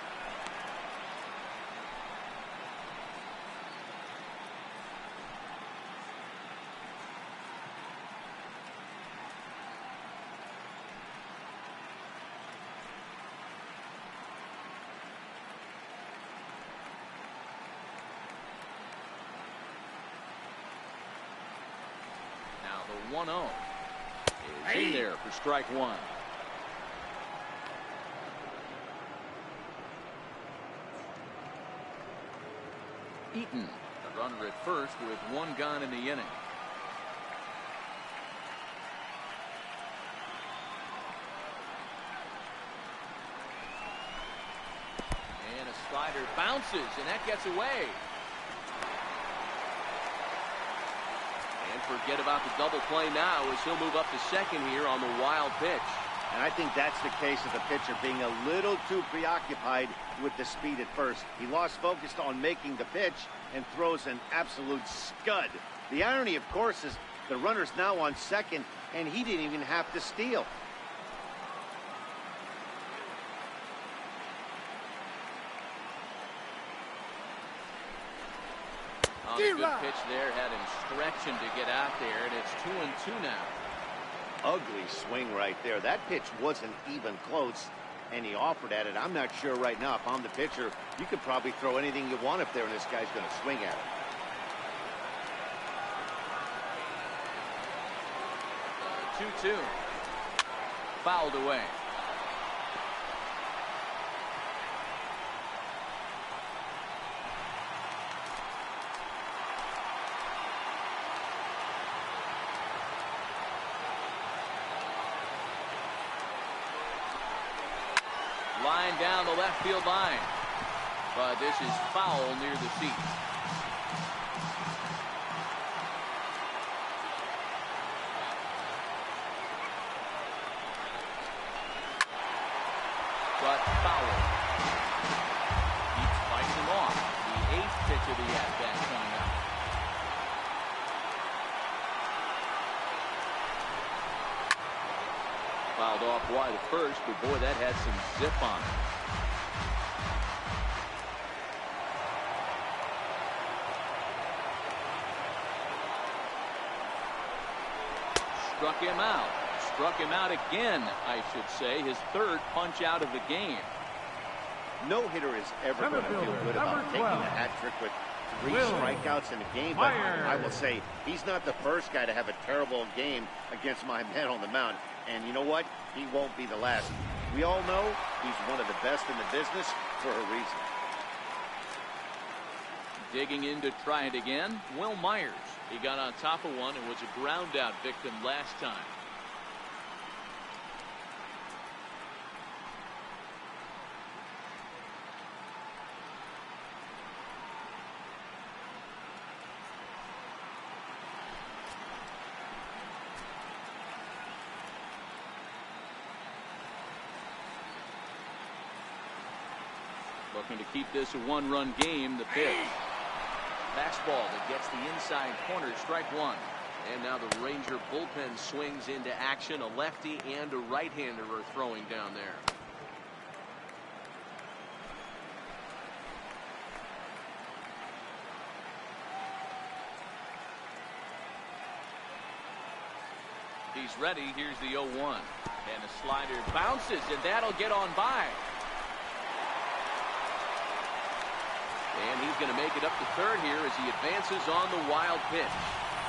Now the 1-0. Is in there for strike 1. Eaton, the runner at first with 1 gone in the inning. And a slider bounces, and that gets away. Forget about the double play now as he'll move up to second here on the wild pitch. And I think that's the case of the pitcher being a little too preoccupied with the speed at first. He lost focus on making the pitch and throws an absolute scud. The irony, of course, is the runner's now on second, and he didn't even have to steal. Good pitch there, had him stretching to get out there, and it's 2-2 now. Ugly swing right there. That pitch wasn't even close, and he offered at it. I'm not sure right now, if I'm the pitcher, you could probably throw anything you want up there, and this guy's going to swing at it. 2-2. Fouled away. Line down the left field line, but this is foul near the feet. but foul. Keeps fighting off. The 8th pitch of the at-bat coming up. Fouled off wide at first, but boy, that had some zip on it. Struck him out. Struck him out again, I should say. His 3rd punch out of the game. No hitter is ever going to feel good about taking a hat trick with 3 strikeouts in a game. But I will say, he's not the first guy to have a terrible game against my man on the mound. And you know what? He won't be the last. We all know he's one of the best in the business for a reason. Digging in to try it again, Will Myers. He got on top of one and was a ground out victim last time. Looking to keep this a 1-run game. The pitch. Fastball that gets the inside corner, strike 1. And now the Ranger bullpen swings into action. A lefty and a right-hander are throwing down there. He's ready. Here's the 0-1. And the slider bounces, and that'll get on by. And he's going to make it up to 3rd here as he advances on the wild pitch.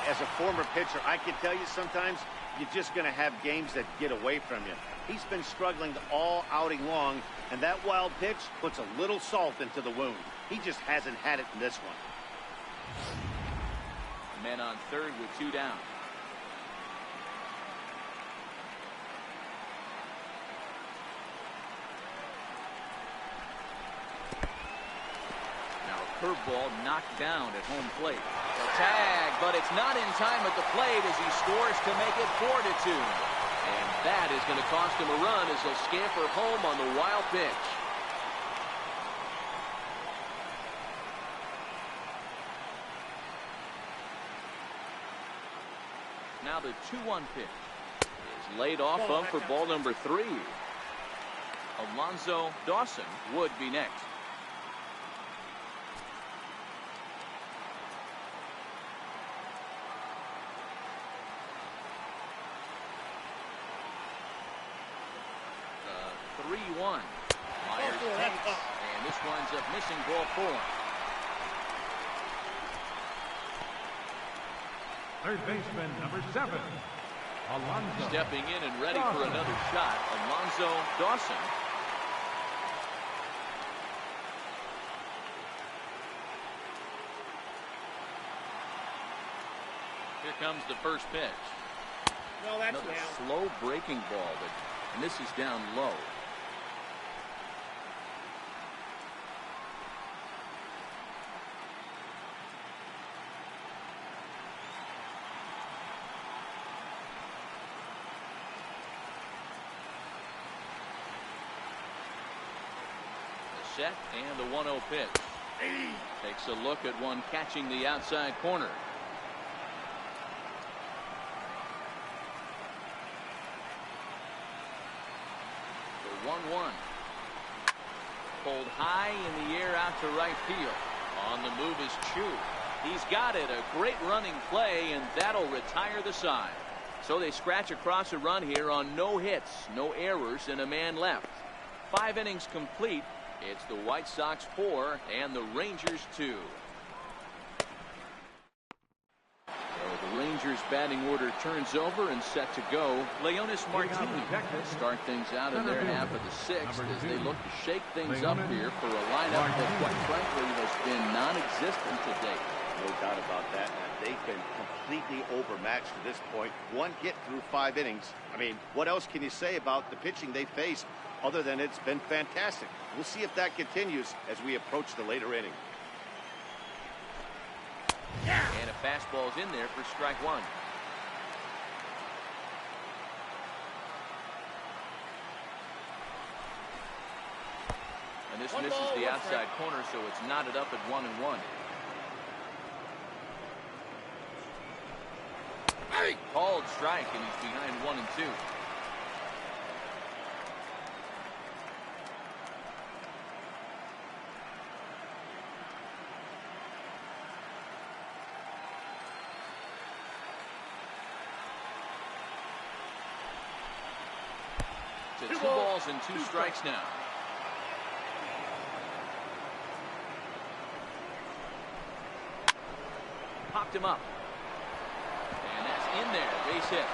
As a former pitcher, I can tell you sometimes you're just going to have games that get away from you. He's been struggling all outing long, and that wild pitch puts a little salt into the wound. He just hasn't had it in this one. Men on 3rd with 2 down. Curveball knocked down at home plate. The tag, but it's not in time at the plate as he scores to make it 4-2. And that is going to cost him a run as he'll scamper home on the wild pitch. Now the 2-1 pitch is laid off for ball number 3. Alonzo Dawson would be next. Myers takes, and this winds up missing ball 4. 3rd baseman, number 7, Alonzo. Stepping in and ready for another shot, Alonzo Dawson. Here comes the first pitch. No, that's another down. Slow breaking ball, and this is down low. The set and the 1-0 pitch. Takes a look at one catching the outside corner. The 1-1. Pulled high in the air out to right field. On the move is Chu. He's got it. A great running play, and that'll retire the side. So they scratch across a run here on no hits, no errors, and a man left. 5 innings complete. It's the White Sox 4 and the Rangers 2. So the Rangers batting order turns over and set to go. Leonis Martinez start things out in their half of the 6th as they look to shake things up here for a lineup that quite frankly has been non-existent to date. No doubt about that. They've been completely overmatched to this point. One hit through 5 innings. I mean, what else can you say about the pitching they faced other than it's been fantastic? We'll see if that continues as we approach the later inning. And a fastball's in there for strike 1. And this misses the outside corner, so it's knotted up at 1-1. Called strike, and he's behind 1-2. To 2 balls and 2 strikes now. Popped him up. And that's in there. Base hit.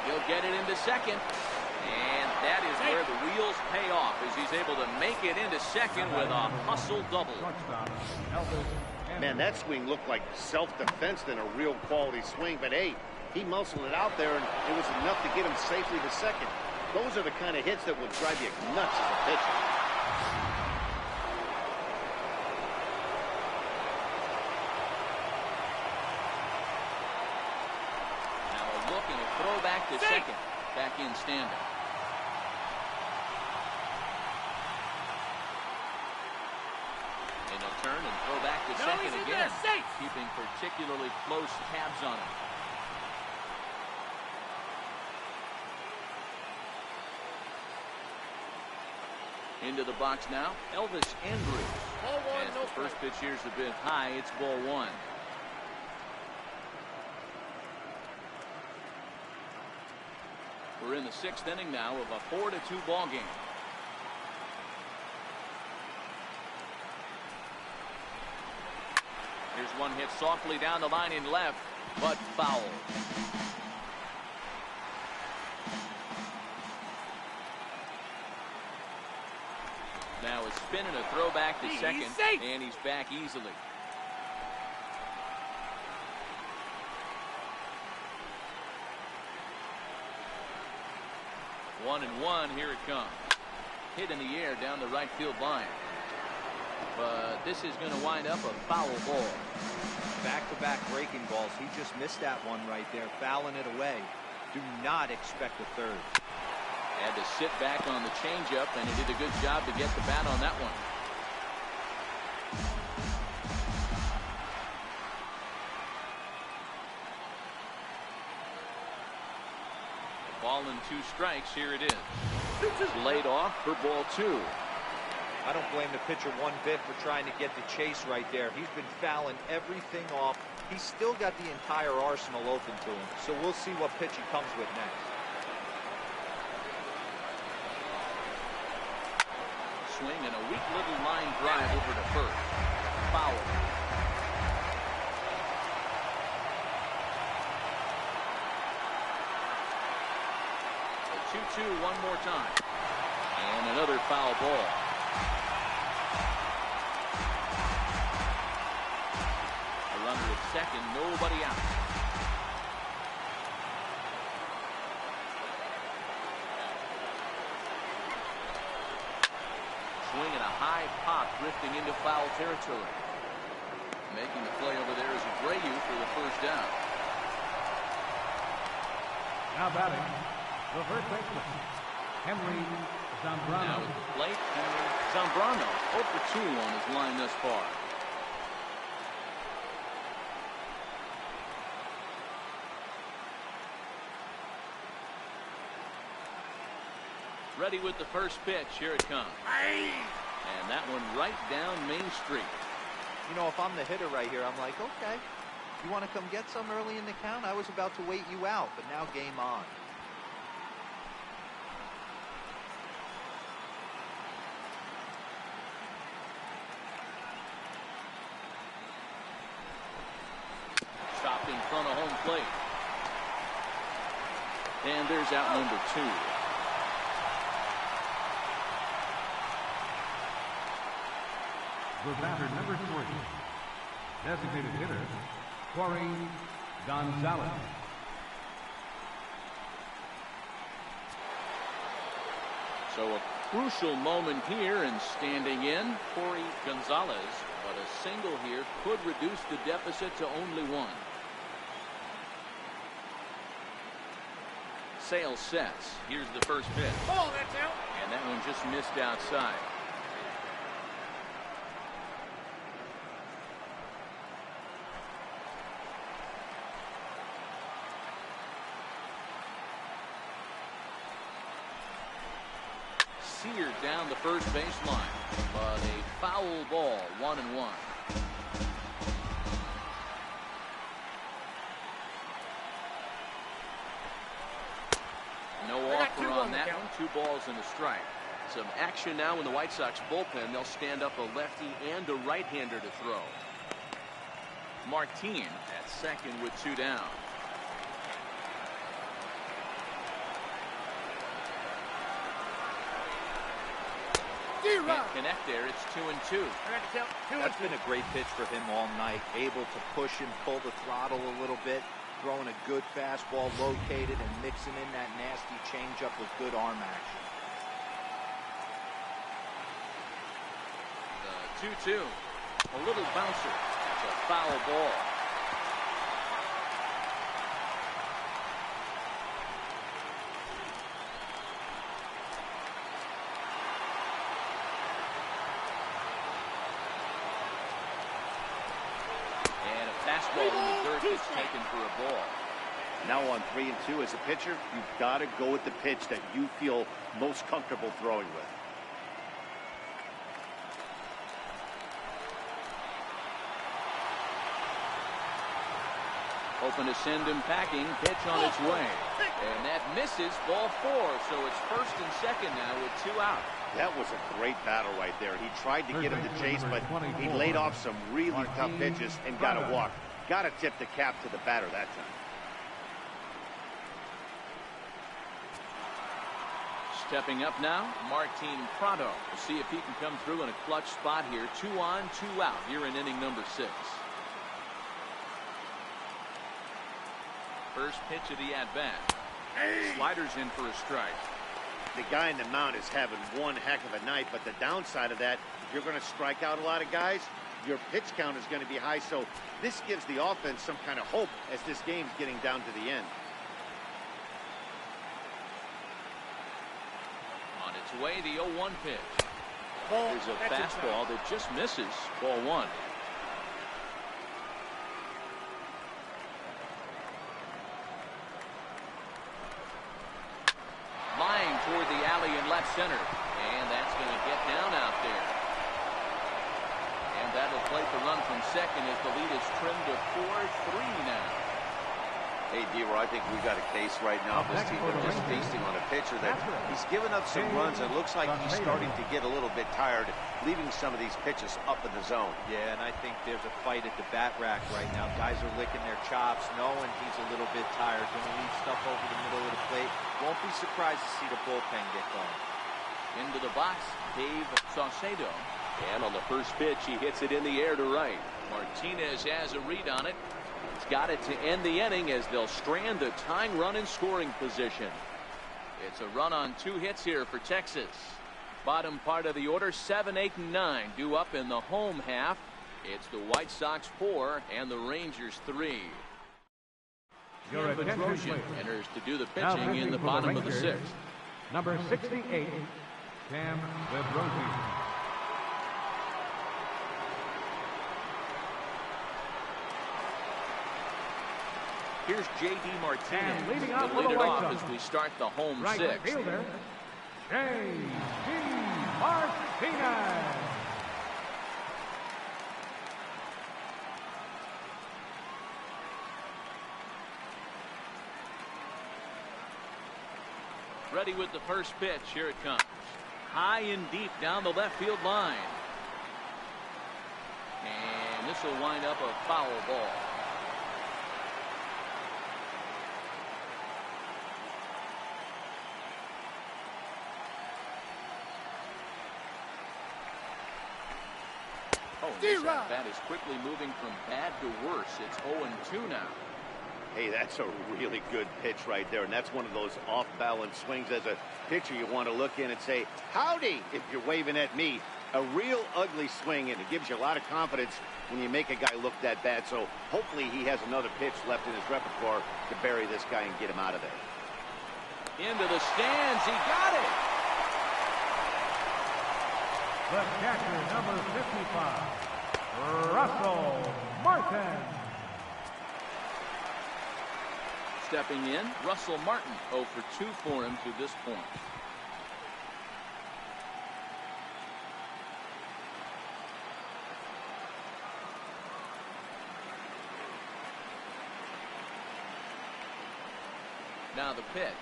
He'll get it into second. And that is where the wheels pay off as he's able to make it into second with a hustle double. Man, that swing looked like self-defense than a real quality swing. But, hey, he muscled it out there, and it was enough to get him safely to second. Those are the kind of hits that will drive you nuts as a pitcher. Now a look and a throw back to second. Back in standing. And he'll turn and throw back to second again. Keeping particularly close tabs on him. Into the box now, Elvis Andrews. As the first pitch here's a bit high, it's ball 1. We're in the 6th inning now of a 4-2 ball game. Here's one hit softly down the line in left, but foul. Now a spin and a throw back to second, and he's back easily. One and one, here it comes. Hit in the air down the right field line. But this is going to wind up a foul ball. Back-to-back breaking balls. He just missed that one right there, fouling it away. Do not expect a third. Had to sit back on the changeup, and he did a good job to get the bat on that one. Ball and 2 strikes. Here it is. Laid off for ball 2. I don't blame the pitcher one bit for trying to get the chase right there. He's been fouling everything off. He's still got the entire arsenal open to him. So we'll see what pitch he comes with next. Swing and a weak little line drive over to first. Foul. A 2-2 one more time. And another foul ball. A runner at second, nobody out. Swing and a high pop drifting into foul territory. Making the play over there is Abreu for the first down. Now batting, the first baseman, Henry Zambrano. Now at the plate, Zambrano 0 for 2 on his line thus far. Ready with the first pitch. Here it comes. And that one right down Main Street. You know, if I'm the hitter right here, I'm like, okay, you want to come get some early in the count? I was about to wait you out, but now game on. Stopped in front of home plate. And there's out number 2. The batter, number 3, designated hitter, Corey Gonzalez. So a crucial moment here, and standing in, Corey Gonzalez. But a single here could reduce the deficit to only 1. Sale sets. Here's the first pitch. Oh, that's out. And that one just missed outside. seared down the first baseline, but a foul ball, 1-1. No offer on that one. 2 balls and a strike. Some action now in the White Sox bullpen. They'll stand up a lefty and a right-hander to throw. Martin at second with 2 down. Can't connect there. It's 2-2. That's been a great pitch for him all night. Able to push and pull the throttle a little bit. Throwing a good fastball located and mixing in that nasty changeup with good arm action. The 2-2. A little bouncer. That's a foul ball. And a fastball in the third pitch taken for a ball. Now on 3-2 as a pitcher, you've got to go with the pitch that you feel most comfortable throwing with. Hoping to send him packing. Pitch on its way. And that misses, ball 4. So it's first and second now with 2 out. That was a great battle right there. He tried to get him to chase, but he laid off some really tough pitches and got a walk. Got to tip the cap to the batter that time. Stepping up now, Martin Prado. We'll see if he can come through in a clutch spot here. 2 on, 2 out here in inning number 6. First pitch of the at-bat. Sliders in for a strike. The guy in the mound is having one heck of a night, but the downside of that, if you're going to strike out a lot of guys, your pitch count is going to be high. So this gives the offense some kind of hope as this game's getting down to the end. On its way, the 0-1 pitch. There's a fastball that just misses. Ball 1. Line toward the alley in left center. And that's going to get down out there. And that'll plate the run from second as the lead is trimmed to 4-3 now. Hey, D-Roy, I think we got a case right now. This team are just feasting on a pitcher that he's given up some runs. It looks like he's starting to get a little bit tired, leaving some of these pitches up in the zone. Yeah, and I think there's a fight at the bat rack right now. Guys are licking their chops, knowing he's a little bit tired. Going to leave stuff over the middle of the plate. Won't be surprised to see the bullpen get going. Into the box, Dave Saucedo. And on the first pitch, he hits it in the air to right. Martinez has a read on it. He's got it to end the inning as they'll strand the tying run in scoring position. It's a run on 2 hits here for Texas. Bottom part of the order, 7, 8, and 9 due up in the home half. It's the White Sox 4 and the Rangers 3. Your Petrosian enters to do the pitching in the bottom of the 6th. Number 68, Cam Petrosian. Here's J.D. Martinez leading to off for lead the it White off Sox, as we start the home right 6th. fielder, J.D. Martinez. Ready with the first pitch. Here it comes. High and deep down the left field line. And this will wind up a foul ball. Oh, this at-bat is quickly moving from bad to worse. It's 0-2 now. Hey, that's a really good pitch right there, and that's one of those off-balance swings. As a pitcher, you want to look in and say, howdy, if you're waving at me. A real ugly swing, and it gives you a lot of confidence when you make a guy look that bad. So hopefully he has another pitch left in his repertoire to bury this guy and get him out of there. Into the stands. He got it. The catcher, number 55, Russell Martin. Stepping in, Russell Martin, 0 for 2 for him to this point. Now the pitch.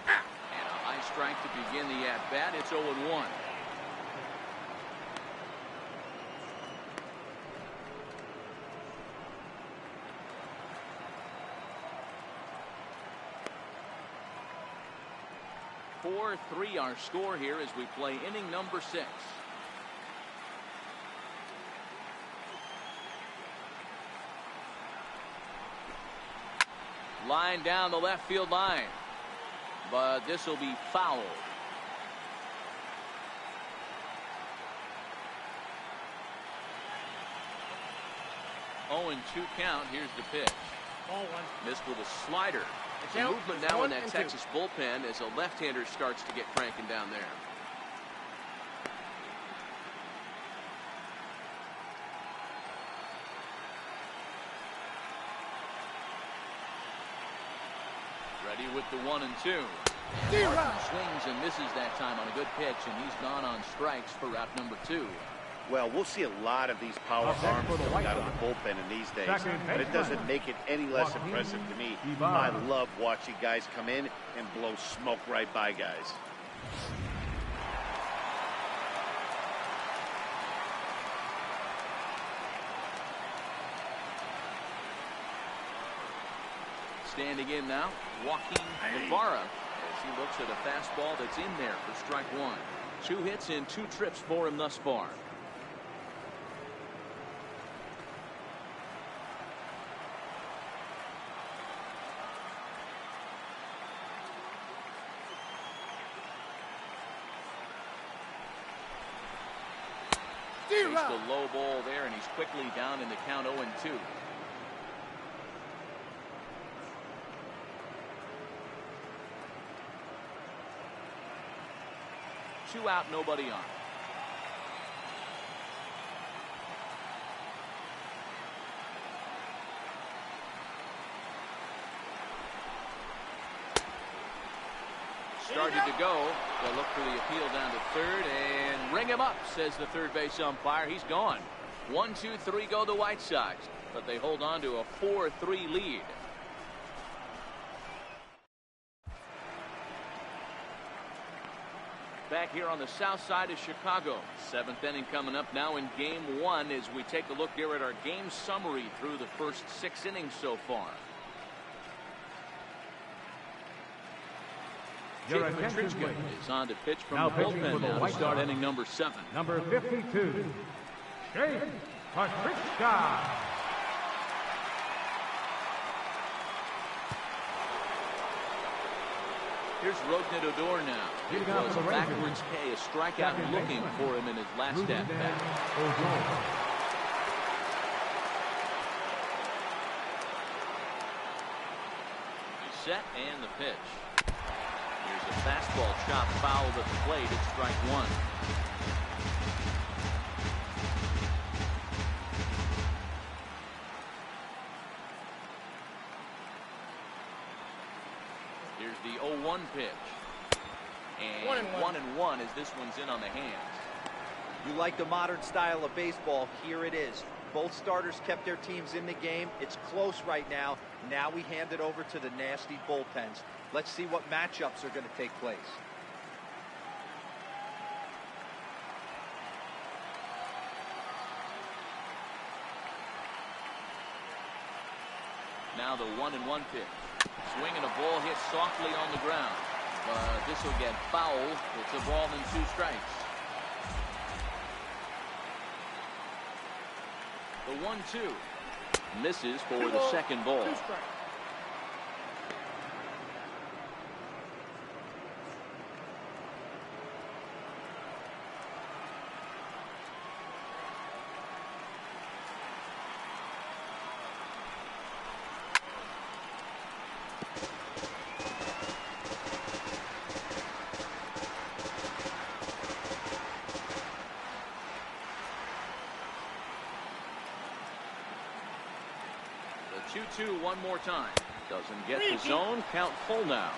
And a high strike to begin the at-bat. It's 0-1. (4-3) our score here as we play inning number 6. Line down the left field line, but this will be foul. 0-2 count. Here's the pitch. Ball 1. Missed with a slider. It's Some out. movement It's now in 1 that and Texas bullpen as a left-hander starts to get cranking down there. Ready with the 1-2. Martin swings and misses that time on a good pitch, and he's gone on strikes for route number 2. Well, we'll see a lot of these power arms coming out of the bullpen in these days, but it doesn't make it any less impressive to me. I love watching guys come in and blow smoke right by guys. Standing in now, Joaquin Guevara, as he looks at a fastball that's in there for strike 1. 2 hits and 2 trips for him thus far. Takes the low ball there, and he's quickly down in the count 0-2. Two out, nobody on. Started to go. They'll look for the appeal down to third and ring him up, says the third base umpire. He's gone. 1, 2, 3 go the White Sox, but they hold on to a 4-3 lead. Back here on the south side of Chicago. 7th inning coming up now in game 1 as we take a look here at our game summary through the first 6 innings so far. Jake Petrichka is on to pitch from the bullpen now to start inning number 7. Number 52, Jake Petrichka. Here's Rougned Odor now. It was a backwards K, a strikeout looking for him in his last at-bat. He's set and the pitch. Here's a fastball chopped foul at the plate. It's strike 1. Here's the 0-1 pitch. And 1-1 as this one's in on the hands. You like the modern style of baseball. Here it is. Both starters kept their teams in the game. It's close right now. Now we hand it over to the nasty bullpens. Let's see what matchups are going to take place. Now the 1-1 pitch. Swinging a ball hit softly on the ground. But this will get foul. It's a ball and 2 strikes. The 1-2 misses for the second ball. 2 strikes. The 2-2 one more time. Doesn't get the zone. Count full now.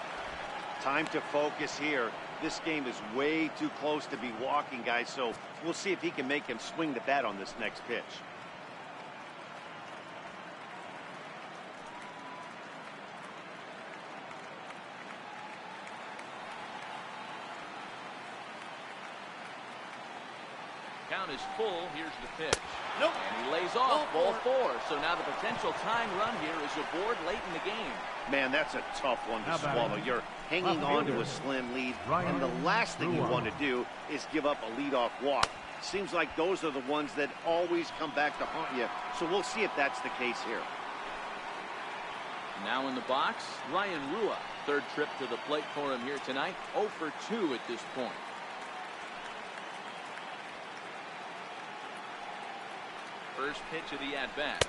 Time to focus here. This game is way too close to be walking, guys, so we'll see if he can make him swing the bat on this next pitch. Count is full. Here's the pitch. Nope. And he lays off ball four. So now the potential tying run here is aboard late in the game. Man, that's a tough one to swallow. You're hanging on to a slim lead, and the last thing you want to do is give up a leadoff walk. Seems like those are the ones that always come back to haunt you. So we'll see if that's the case here. Now in the box, Ryan Rua. Third trip to the plate for him here tonight. 0 for 2 at this point. First pitch of the at-bat.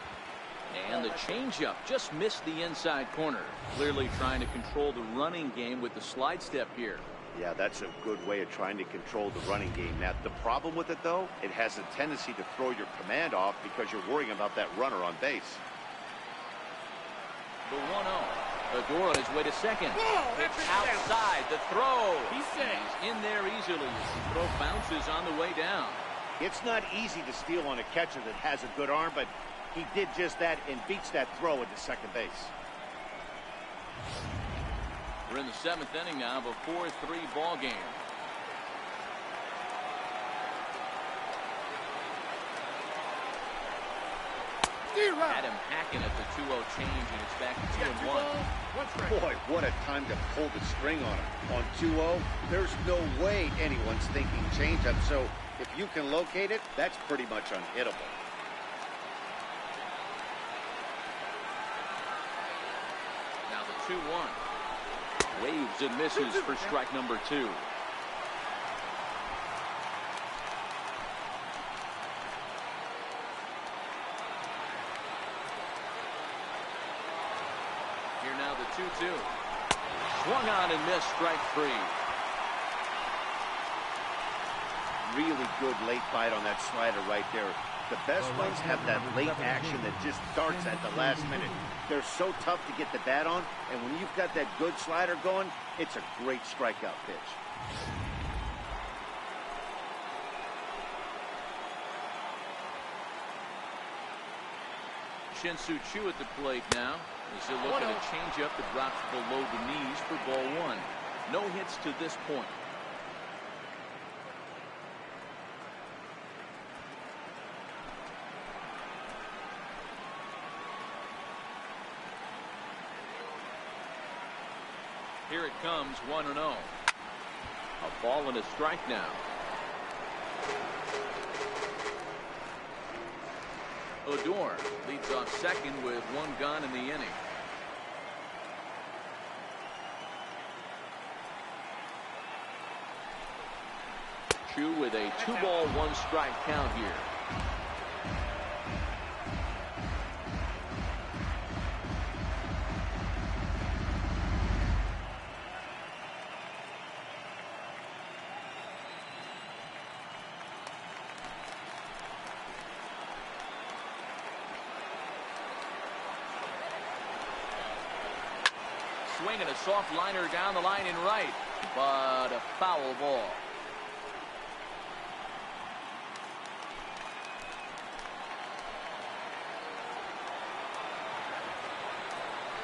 And the changeup just missed the inside corner. Clearly trying to control the running game with the slide step here. Yeah, that's a good way of trying to control the running game. Now, the problem with it, though, it has a tendency to throw your command off because you're worrying about that runner on base. The 1-0. Odor on his way to second. Pitch outside. The throw. He's safe. He's in there easily as the throw bounces on the way down. It's not easy to steal on a catcher that has a good arm, but he did just that and beats that throw into second base. We're in the 7th inning now of a 4-3 ball game. Had him hacking at the 2-0 change, and it's back to 2-1. Boy, what a time to pull the string on him. On 2-0, there's no way anyone's thinking changeup. So if you can locate it, that's pretty much unhittable. Now the 2-1. Waves and misses for strike number 2. Here now the 2-2. Swung on and missed, strike 3. Really good late bite on that slider right there. The best ones have that late action that just starts at the last minute. They're so tough to get the bat on, and when you've got that good slider going, it's a great strikeout pitch. Shin-Soo Choo at the plate now. As he'll look at a changeup that drops below the knees for ball 1. No hits to this point. Here it comes, 1-0. A ball and a strike now. Odor leads off second with 1 gone in the inning. Choo with a 2-ball, 1-strike count here. Swinging a soft liner down the line in right, but a foul ball.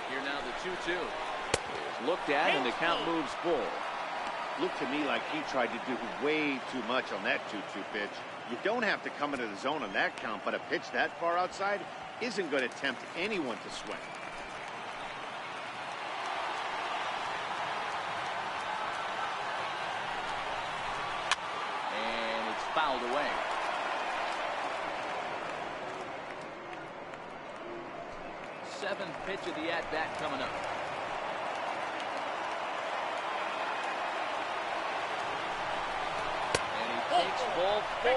Here now the 2-2. Looked at and the count moves full. Looked to me like he tried to do way too much on that 2-2 pitch. You don't have to come into the zone on that count, but a pitch that far outside isn't going to tempt anyone to swing. Fouled away. Seventh pitch of the at-bat coming up. And he takes ball 4.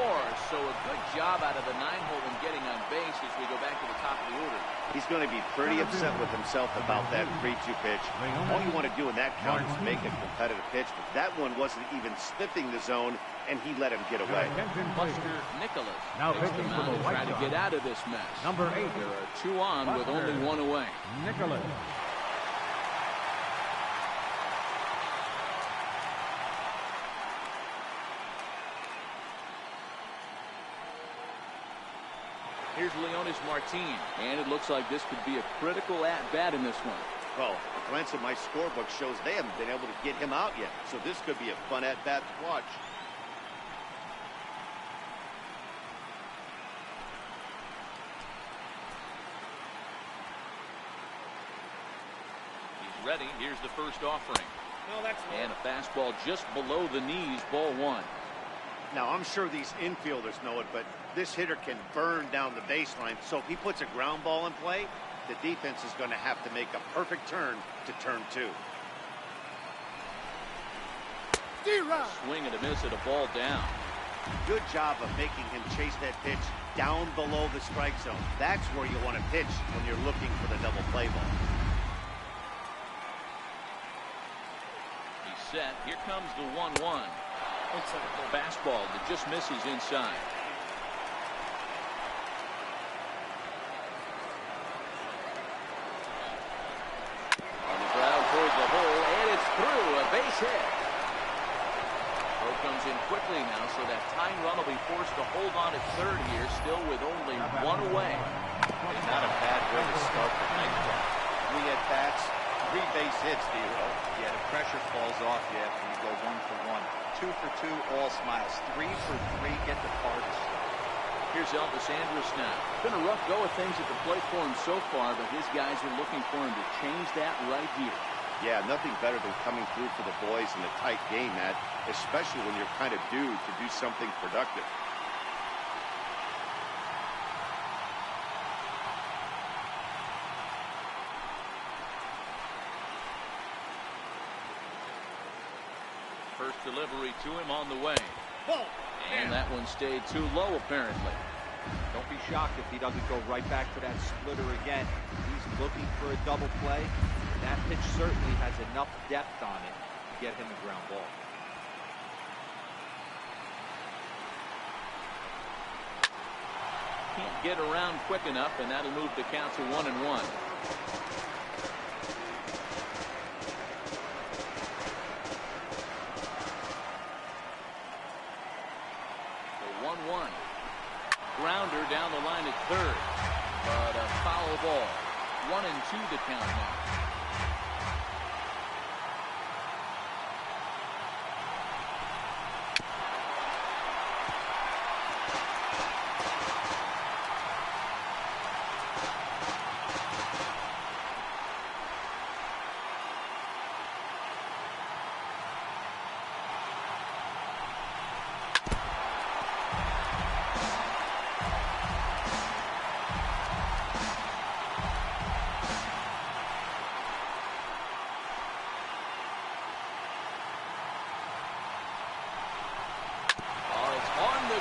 So a good job out of the 9-hole in getting on base as we go back to the top of the order. He's going to be pretty upset with himself about that 3-2 pitch. All you want to do in that count is make a competitive pitch, but that one wasn't even sniffing the zone, and he let him get away. Buster Nicholas now takes the mound and trying to get out of this mess. Number 8. There are 2 on with only 1 away. Nicholas. Here's Leonis Martin, and it looks like this could be a critical at-bat in this one. Well, a glance at my scorebook shows they haven't been able to get him out yet, so this could be a fun at-bat to watch. ready. Here's the first offering. No, that's And a fastball just below the knees, ball one. Now, I'm sure these infielders know it, but this hitter can burn down the baseline. So if he puts a ground ball in play, the defense is going to have to make a perfect turn to turn two. Swing and a miss at a ball down. Good job of making him chase that pitch down below the strike zone. That's where you want to pitch when you're looking for the double play ball. He's set. Here comes the 1-1. Fastball that just misses inside. On the ground towards the hole, and it's through. A base hit. Throw comes in quickly now, so that tying run will be forced to hold on at third here, still with only one away. And not a bad way to start the ninth inning. 3 at-bats, 3 base hits, D-Ro. Yeah, the pressure falls off you after you go 1 for 1. 2 for 2, all smiles. 3 for 3, get the party started. Here's Elvis Andrus now. Been a rough go of things at the plate for him so far, but his guys are looking for him to change that right here. Yeah, nothing better than coming through for the boys in a tight game, Matt, especially when you're kind of due to do something productive. First delivery to him on the way. ball. And that one stayed too low, apparently. Don't be shocked if he doesn't go right back to that splitter again. He's looking for a double play. And that pitch certainly has enough depth on it to get him a ground ball. Can't get around quick enough, and that'll move the count to 1-1. The 1-1. Grounder down the line at third, but a foul ball. 1-2 the count now.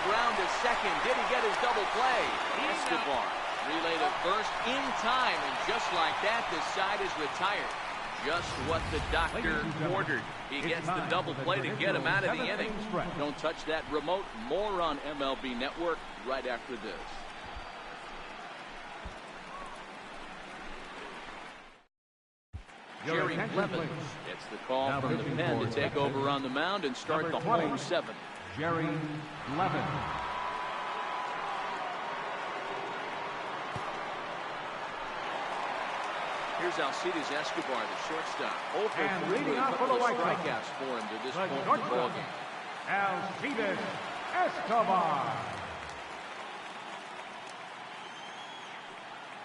Ground to second. Did he get his double play? Escobar relay to first in time, and just like that, the side is retired. Just what the doctor ordered. He gets the double play to get him out of the inning. Don't touch that remote. More on MLB Network right after this. Jerry Clemens gets the call from the pen to take over on the mound and start the home seventh. Jerry Levin. Here's Alcides Escobar, the shortstop. And 0 for 3 leading with a off for couple the of White Sox, strikeouts for him to this the point in the shortstop, ballgame. Alcides Escobar.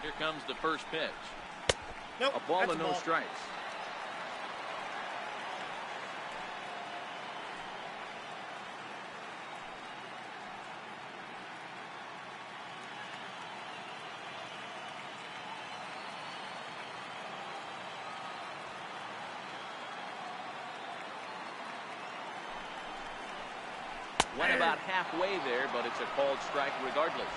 Here comes the first pitch. Nope, A ball that's and a no ball. strikes. Went about halfway there, but it's a called strike regardless.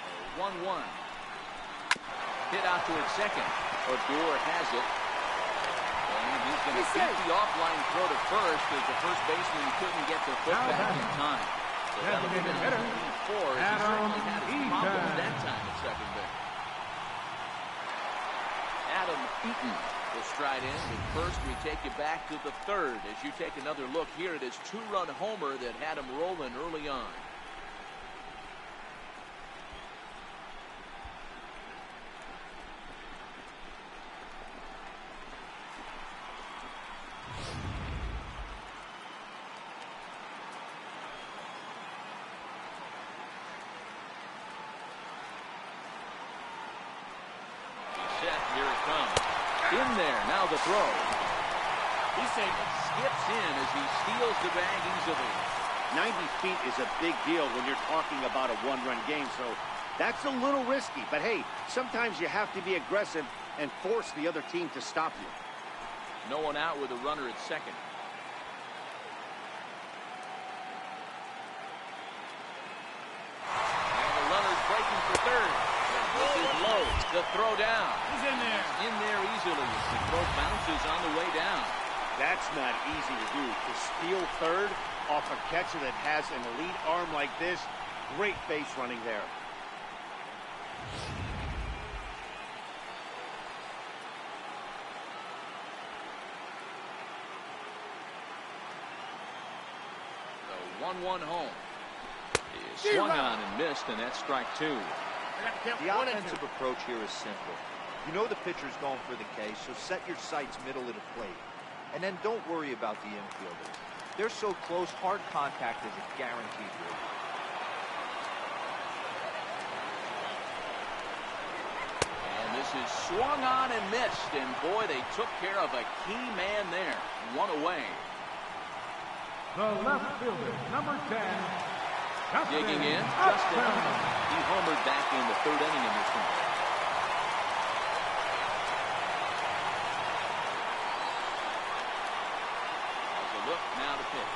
A 1-1. Hit out to its second. Odor has it. And he's going to beat the offline throw to first as the first baseman couldn't get the foot back in time. So that'll give it a 4 as he certainly had his problems that time at second base. Adam Eaton will stride in, but first we take you back to the third as you take another look here at his two-run homer that had him rolling early on. comes. In there, now the throw. He's safe. Skips in as he steals the bag easily. 90 feet is a big deal when you're talking about a one-run game, so that's a little risky. But hey, sometimes you have to be aggressive and force the other team to stop you. No one out with a runner at second. And the runner's breaking for third. This is low. The throw down. He's in there. In there easily as the throw bounces on the way down. That's not easy to do. To steal third off a catcher that has an elite arm like this, great base running there. The 1-1 home. He swung on and missed, and that's strike two. The offensive approach here is simple. You know the pitcher's going for the K, so set your sights middle of the plate. And then don't worry about the infielders. They're so close, hard contact is a guaranteed win. And this is swung on and missed, and boy, they took care of a key man there. One away. The left fielder, number 10, Digging in, Justin. He homered back in the third inning in this one. As a look now to pitch.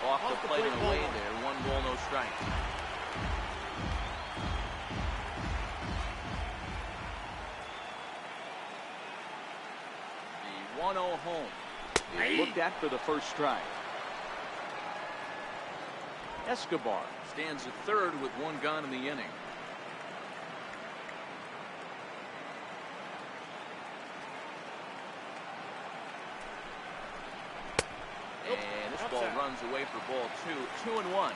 Off the plate and away there. 1 ball, no strikes. The 1-0 home is looked at for the first strike. Escobar stands at third with 1 gone in the inning. And this ball runs away for ball 2. 2-1.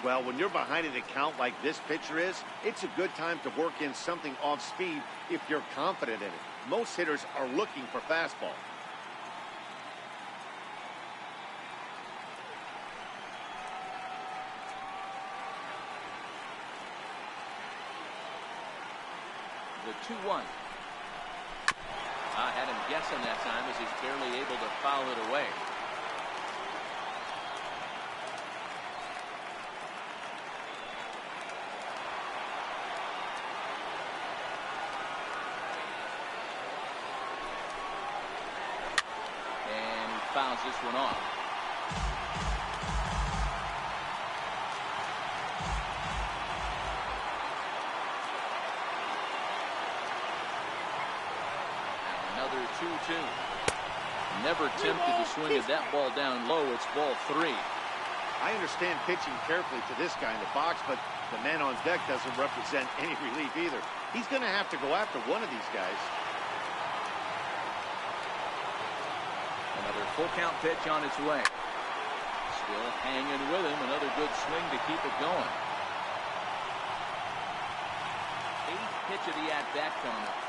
Well, when you're behind an account like this pitcher is, it's a good time to work in something off speed if you're confident in it. Most hitters are looking for fastball. The 2-1. I had him guessing that time as he's barely able to foul it away. And he fouls this one off. Another 2-2. Never tempted to swing at that ball down low. It's ball 3. I understand pitching carefully to this guy in the box, but the man on deck doesn't represent any relief either. He's going to have to go after one of these guys. Another full count pitch on its way. Still hanging with him. Another good swing to keep it going. 8th pitch of the at-bat coming up.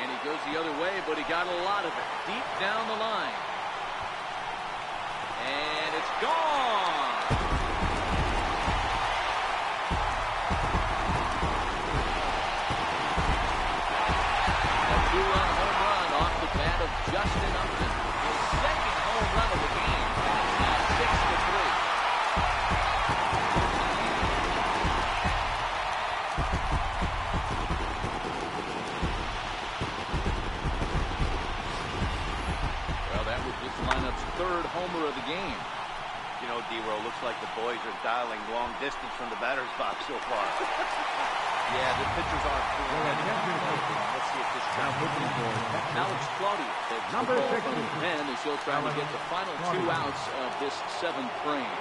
And he goes the other way, but he got a lot of it deep down the line. And it's gone. A 2-run home run off the bat of Justin Upton. His second home run of the game. Now 6-3. Lineup's third homer of the game. You know, D-Row, looks like the boys are dialing long distance from the batter's box so far. Yeah, the pitchers aren't doing anything. Let's see if this time. Alex Claudia takes the ball from the pen as he'll try to get the final 2 outs of this 7th frame.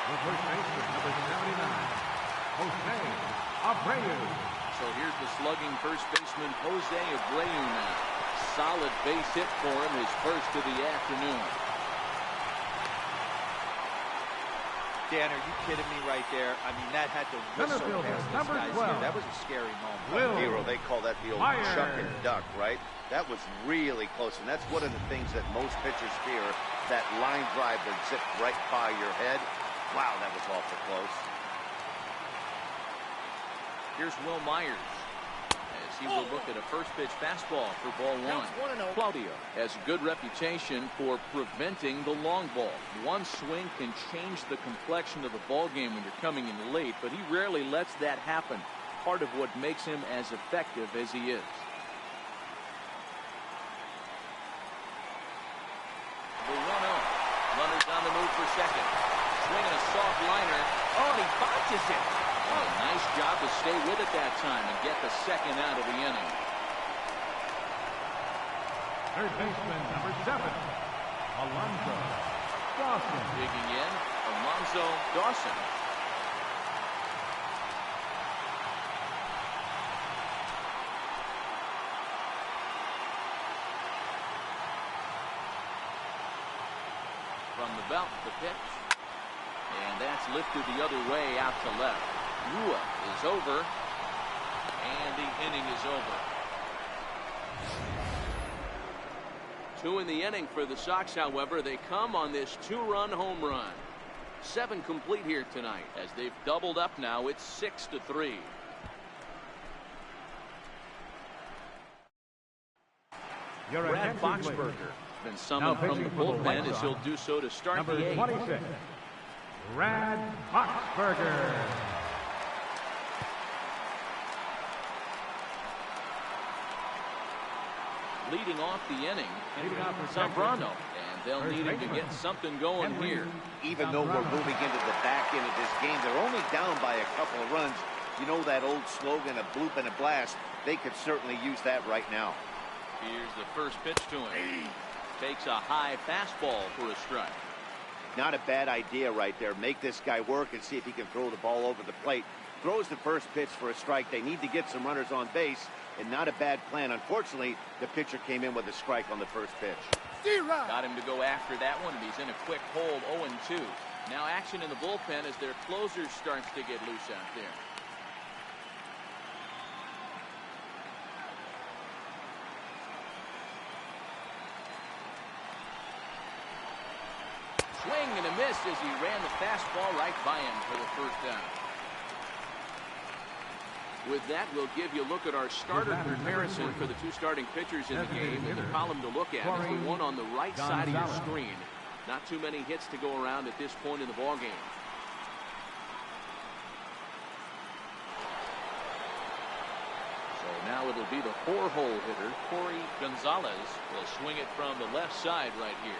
The first baseman, number 79, Jose Abreu. So here's the slugging first baseman, Jose Abreu now. Solid base hit for him, his first of the afternoon. Dan, are you kidding me right there? I mean, that had to whistle past this guy's ear. That was a scary moment. Hero, they call that the old chuck and duck, right? That was really close, and that's one of the things that most pitchers fear, that line drive that zipped right by your head. Wow, that was awful close. Here's Will Myers as he will look at a first pitch fastball for ball one. Claudio has a good reputation for preventing the long ball. One swing can change the complexion of the ball game when you're coming in late, but he rarely lets that happen. Part of what makes him as effective as he is. The 1-0. Runners on the move for second. Swinging a soft liner. Oh, and he botches it. Oh, nice job to stay with it that time and get the second out of the inning. Third baseman, number 7, Alonso Dawson. Digging in, Alonso Dawson. From the belt, the pitch. And that's lifted the other way out to left. Rua is over. And the inning is over. 2 in the inning for the Sox, however. They come on this 2-run home run. 7 complete here tonight. As they've doubled up now, it's 6-3. Brad Boxberger been summoned from the bullpen as he'll do so to start the 8th. Number 26, Brad Boxberger. Leading off the inning, Zambrano, and they'll need him to get something going here. Even though we're moving into the back end of this game, they're only down by a couple of runs. You know that old slogan, a bloop and a blast. They could certainly use that right now. Here's the first pitch to him. Takes a high fastball for a strike. Not a bad idea right there. Make this guy work and see if he can throw the ball over the plate. Throws the first pitch for a strike. They need to get some runners on base, and not a bad plan. Unfortunately, the pitcher came in with a strike on the first pitch. Got him to go after that one, and he's in a quick hold, 0-2. Now action in the bullpen as their closer starts to get loose out there. Swing and a miss as he ran the fastball right by him for the first down. With that, we'll give you a look at our starter comparison for the 2 starting pitchers in the game. And the column to look at is the one on the right side of your screen. Not too many hits to go around at this point in the ballgame. So now it'll be the 4-hole hitter, Corey Gonzalez, will swing it from the left side right here.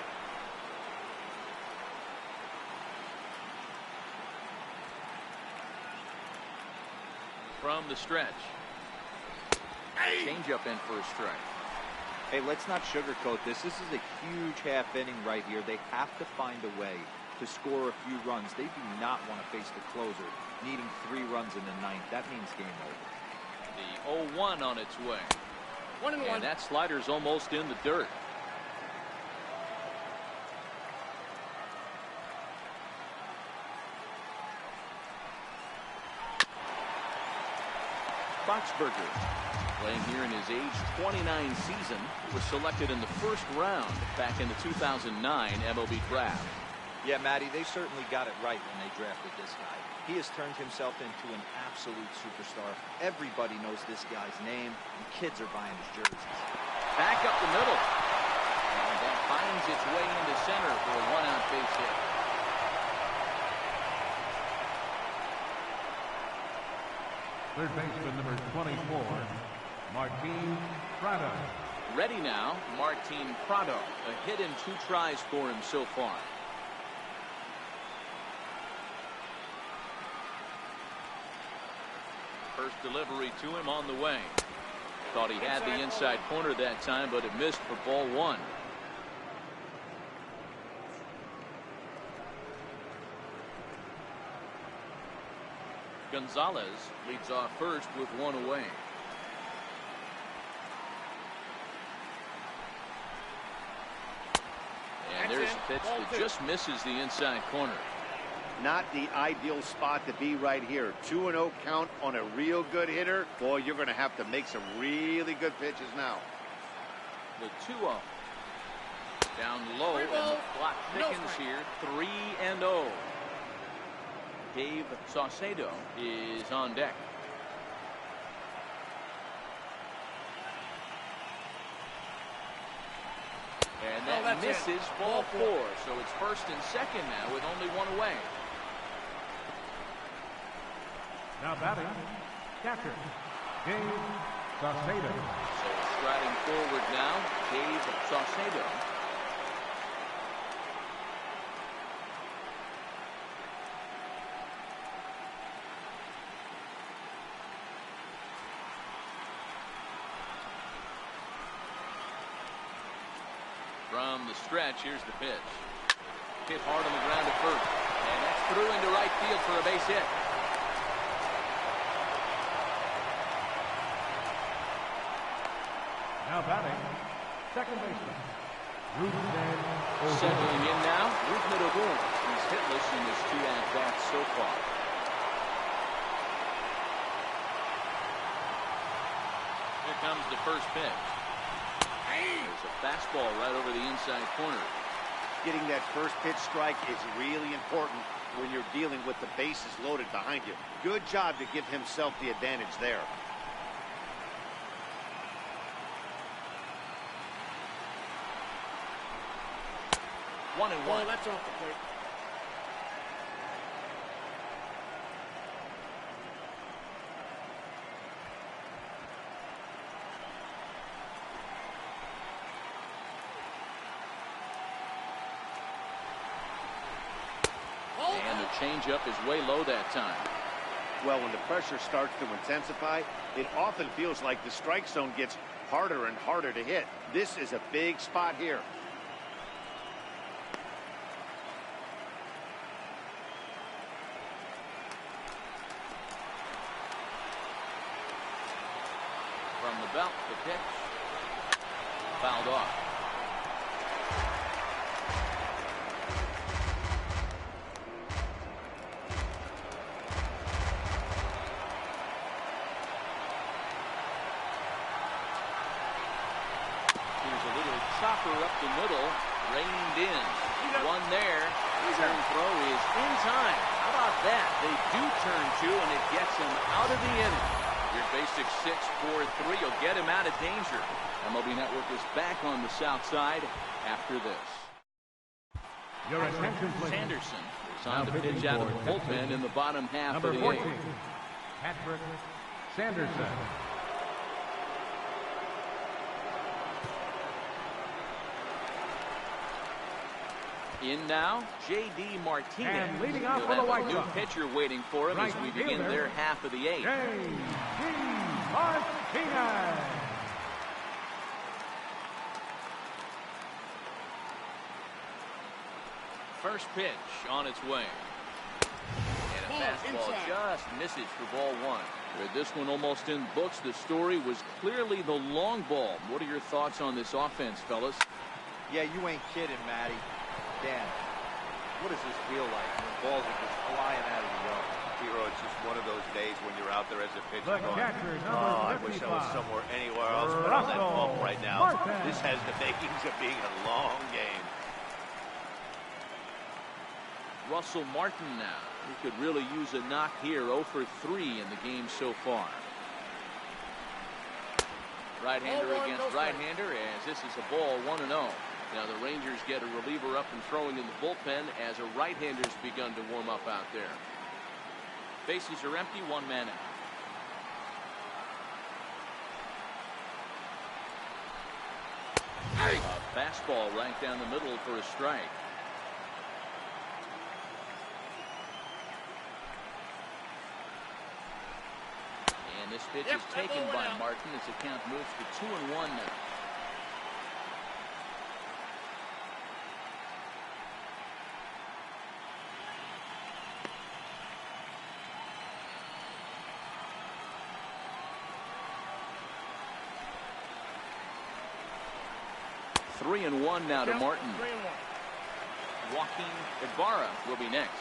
From the stretch. Change up in for a strike. Hey, let's not sugarcoat this. This is a huge half inning right here. They have to find a way to score a few runs. They do not want to face the closer, needing 3 runs in the 9th. That means game over. The 0-1 on its way. 1-1. And that slider's almost in the dirt. Boxberger, playing here in his age 29 season, was selected in the 1st round back in the 2009 MLB draft. Yeah, Matty, they certainly got it right when they drafted this guy. He has turned himself into an absolute superstar. Everybody knows this guy's name, and kids are buying his jerseys. Back up the middle. And that finds its way into center for a 1-out base hit. Third baseman, number 24, Martin Prado. Ready now, Martin Prado. A hit in 2 tries for him so far. First delivery to him on the way. Thought he had the inside corner that time, but it missed for ball 1. Gonzalez leads off first with 1 away. And there's a pitch that just misses the inside corner. Not the ideal spot to be right here. 2-0 count on a real good hitter. Boy, you're going to have to make some really good pitches now. The 2-0. Down low, and the clock thickens here. 3-0. Dave Saucedo is on deck. And that misses, ball 4. So it's first and second now with only one away. Now batting, catcher, Dave Saucedo. So striding forward now, Dave Saucedo. From the stretch, here's the pitch. Hit hard on the ground at first. And that's through into right field for a base hit. Now batting, second baseman, Ruben. Settling in now, Ruben. He's hitless in his 2 at-bats so far. Here comes the first pitch. There's a fastball right over the inside corner. Getting that first pitch strike is really important when you're dealing with the bases loaded behind you. Good job to give himself the advantage there. One and one. That's off the plate. And the changeup is way low that time. Well, when the pressure starts to intensify, it often feels like the strike zone gets harder and harder to hit. This is a big spot here. From the belt, the pitch. Fouled off. Chopper up the middle, reined in. One there. Turn throw is in time. How about that? They do turn 2, and it gets him out of the inning. Your basic 6-4-3 will get him out of danger. MLB Network is back on the south side after this. Your attention, please. Sanderson is on the pitch out of the bullpen in the bottom half Number of the 14, 8th. Patrick Sanderson. In now, J.D. Martinez. And leading off He'll for the have White a new Sox, pitcher waiting for him as we begin fielder, their half of the 8th. J.D. Martinez. First pitch on its way. And a fastball just misses for ball 1. With this one almost in books, the story was clearly the long ball. What are your thoughts on this offense, fellas? Yeah, you ain't kidding, Matty. Dan, what does this feel like when balls are just flying out of the yard? Hero, it's just one of those days when you're out there as a pitcher The going, catcher, oh, I number wish I was 55, somewhere anywhere else but on that bump right now. Martin. This has the makings of being a long game. Russell Martin now. He could really use a knock here. 0 for 3 in the game so far. Right-hander against right-hander as this is a ball 1-0. Now the Rangers get a reliever up and throwing in the bullpen as a right-hander's begun to warm up out there. Bases are empty, 1 man out. A fastball right down the middle for a strike. And this pitch is taken by Martin as the count moves to 2-1 now. Three and one now to Martin. Joaquin Ibarra will be next.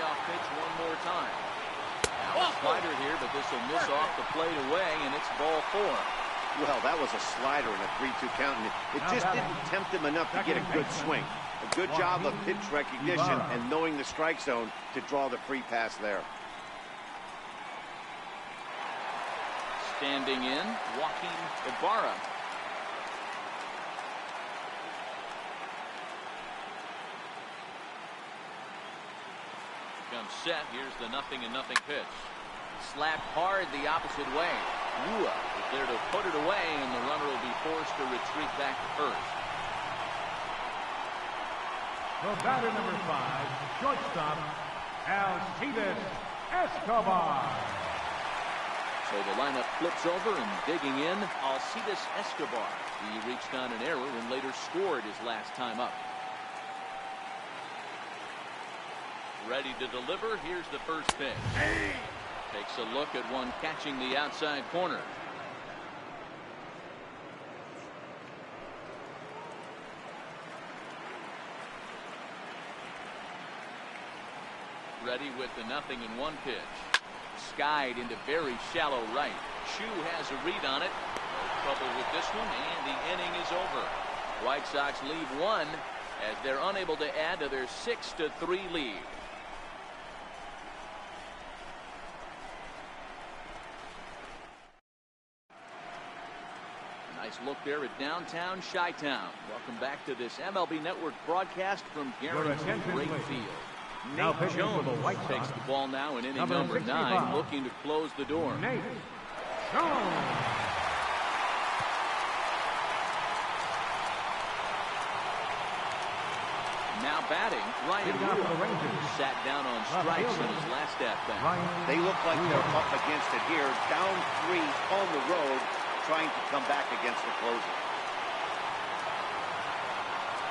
payoff pitch one more time. Now a slider here, but this will miss off the plate away, and it's ball 4. Well, that was a slider in a 3-2 count, and it just didn't tempt him enough to get a good swing. A good job of pitch recognition and knowing the strike zone to draw the free pass there. Standing in, Joaquin Ibarra. Comes set. Here's the 0-0 pitch. Slapped hard the opposite way. Rua is there to put it away, and the runner will be forced to retreat back to first. The batter number 5, shortstop, ALDS Escobar. So the lineup flips over, and digging in, ALDS Escobar. He reached on an error and later scored his last time up. Ready to deliver. Here's the first pitch. Takes a look at one catching the outside corner. Ready with the 0-1 pitch. Skied into very shallow right. Chu has a read on it. No trouble with this one, and the inning is over. White Sox leave one as they're unable to add to their 6-3 lead. Nice look there at downtown Chi-Town. Welcome back to this MLB Network broadcast from Guaranteed Rate Field. Nate Jones takes the ball now in inning number 9, looking to close the door. Nate Jones. Now batting, Ryan Rua, sat down on strikes in his last at-bat. They look like they're up against it here. Down 3 on the road, trying to come back against the closer.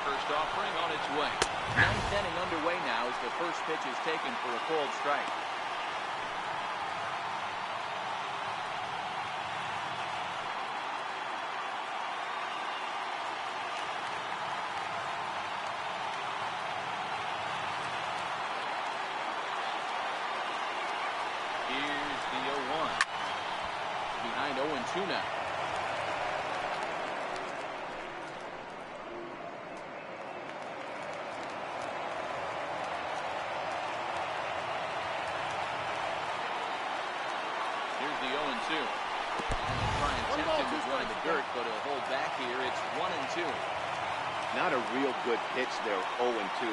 First offering on its way. 9th inning underway now as the first pitch is taken for a called strike. Here's the 0-1. Behind 0-2 now. Here's the 0-2. And they'll try and tempt him with one in the dirt, but he'll hold back here. It's 1-2. Not a real good pitch there, 0-2.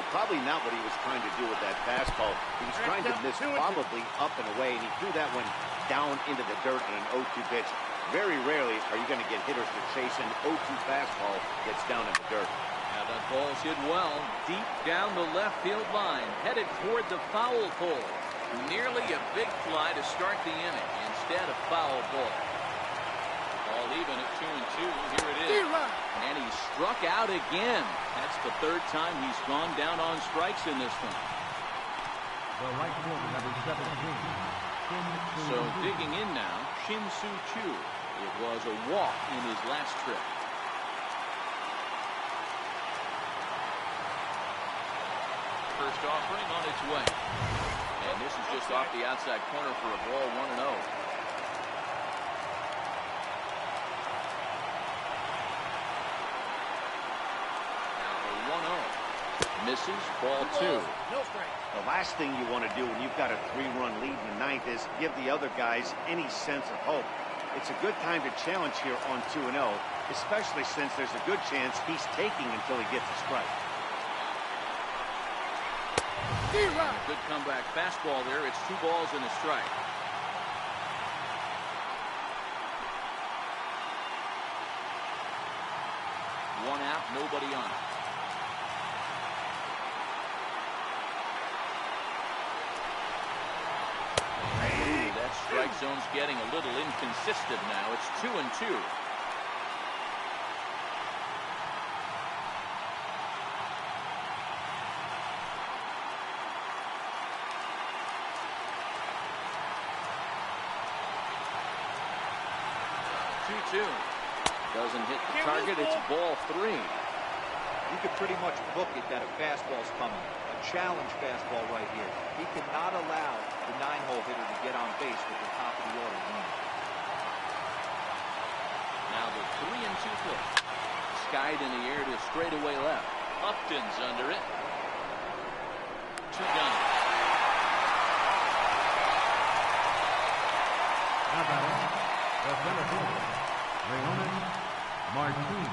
Probably not what he was trying to do with that fastball. He was trying to miss probably up and away, and he threw that one down into the dirt on an 0-2 pitch. Very rarely are you going to get hitters to chase an 0-2 fastball that's down in the dirt. Now that ball's hit well, deep down the left field line, headed toward the foul pole. Nearly a big fly to start the inning. Instead, a foul ball. All even at 2-2. Here it is. And he struck out again. That's the 3rd time he's gone down on strikes in this one. The right fielder, number 17. So digging in now, Shin-Soo Choo. It was a walk in his last trip. First offering on its way. And this is just off the outside corner for a ball, 1-0. Misses, ball 2. The last thing you want to do when you've got a 3-run lead in the 9th is give the other guys any sense of hope. It's a good time to challenge here on 2-0, especially since there's a good chance he's taking until he gets a strike. Good comeback fastball there. It's 2 balls and a strike. One out, nobody on. That strike zone's getting a little inconsistent now. It's 2-2. Doesn't hit the target. It's ball 3. You could pretty much book it that a fastball's coming. A challenge fastball right here. He cannot allow the 9-hole hitter to get on base with the top of the order running. Now the 3-2 pitch. Skied in the air to straightaway left. Upton's under it. 2 down. Now batting, the center fielder, Leonis Martin.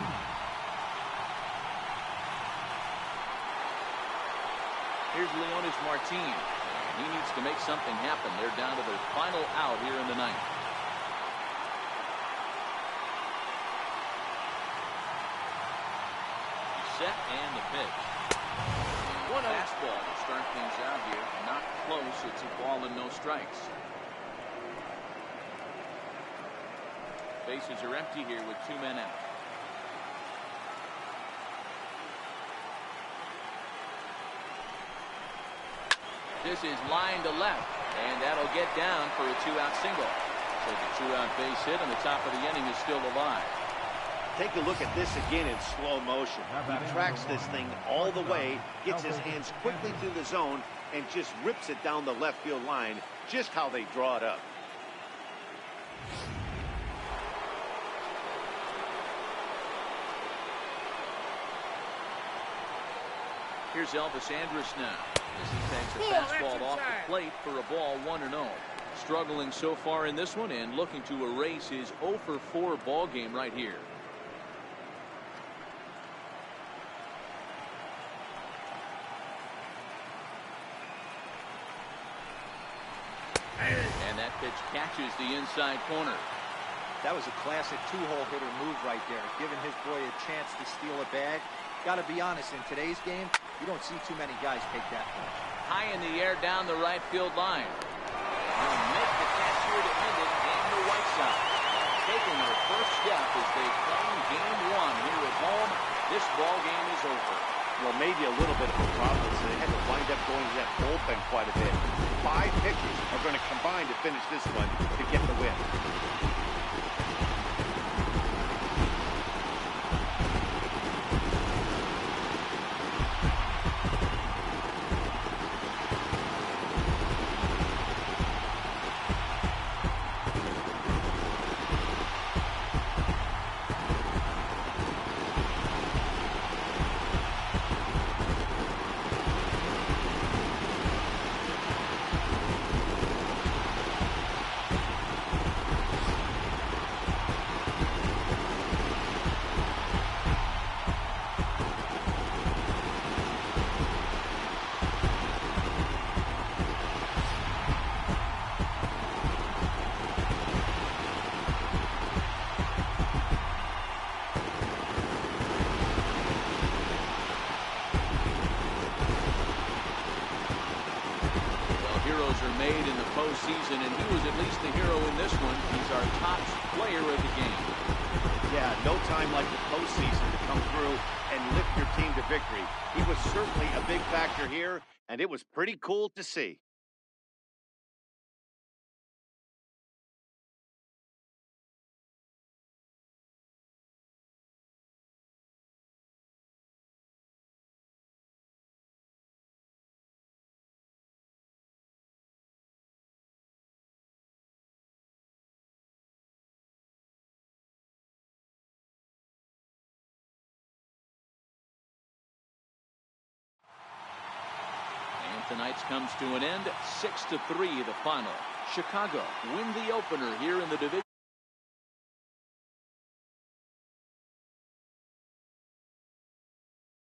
Here's Leonis Martin. He needs to make something happen. They're down to their final out here in the 9th. Set and the pitch. One fastball to start things out here. Not close. It's a ball and no strikes. Bases are empty here with 2 men out. This is line to left, and that'll get down for a 2-out single. So the 2-out base hit on the top of the inning is still alive. Take a look at this again in slow motion. He tracks this thing all the way, gets his hands quickly through the zone, and just rips it down the left field line, just how they draw it up. Here's Elvis Andrus now as he takes a fastball off the plate for a ball 1-0. Struggling so far in this one and looking to erase his 0-for-4 ball game right here. And that pitch catches the inside corner. That was a classic 2-hole hitter move right there, giving his boy a chance to steal a bag. Got to be honest, in today's game, you don't see too many guys take that punch. High in the air down the right field line. They'll make the catch here to end it, and the White Sox taking their first step as they claim game 1 here at home. This ball game is over. Well, maybe a little bit of a problem, so they had to wind up going to that bullpen quite a bit. 5 pitchers are going to combine to finish this one to get the win. Made in the postseason, and he was at least the hero in this one. He's our top player of the game. Yeah, no time like the postseason to come through and lift your team to victory. He was certainly a big factor here, and it was pretty cool to see. Tonight's comes to an end. 6-3 the final. Chicago win the opener here in the division.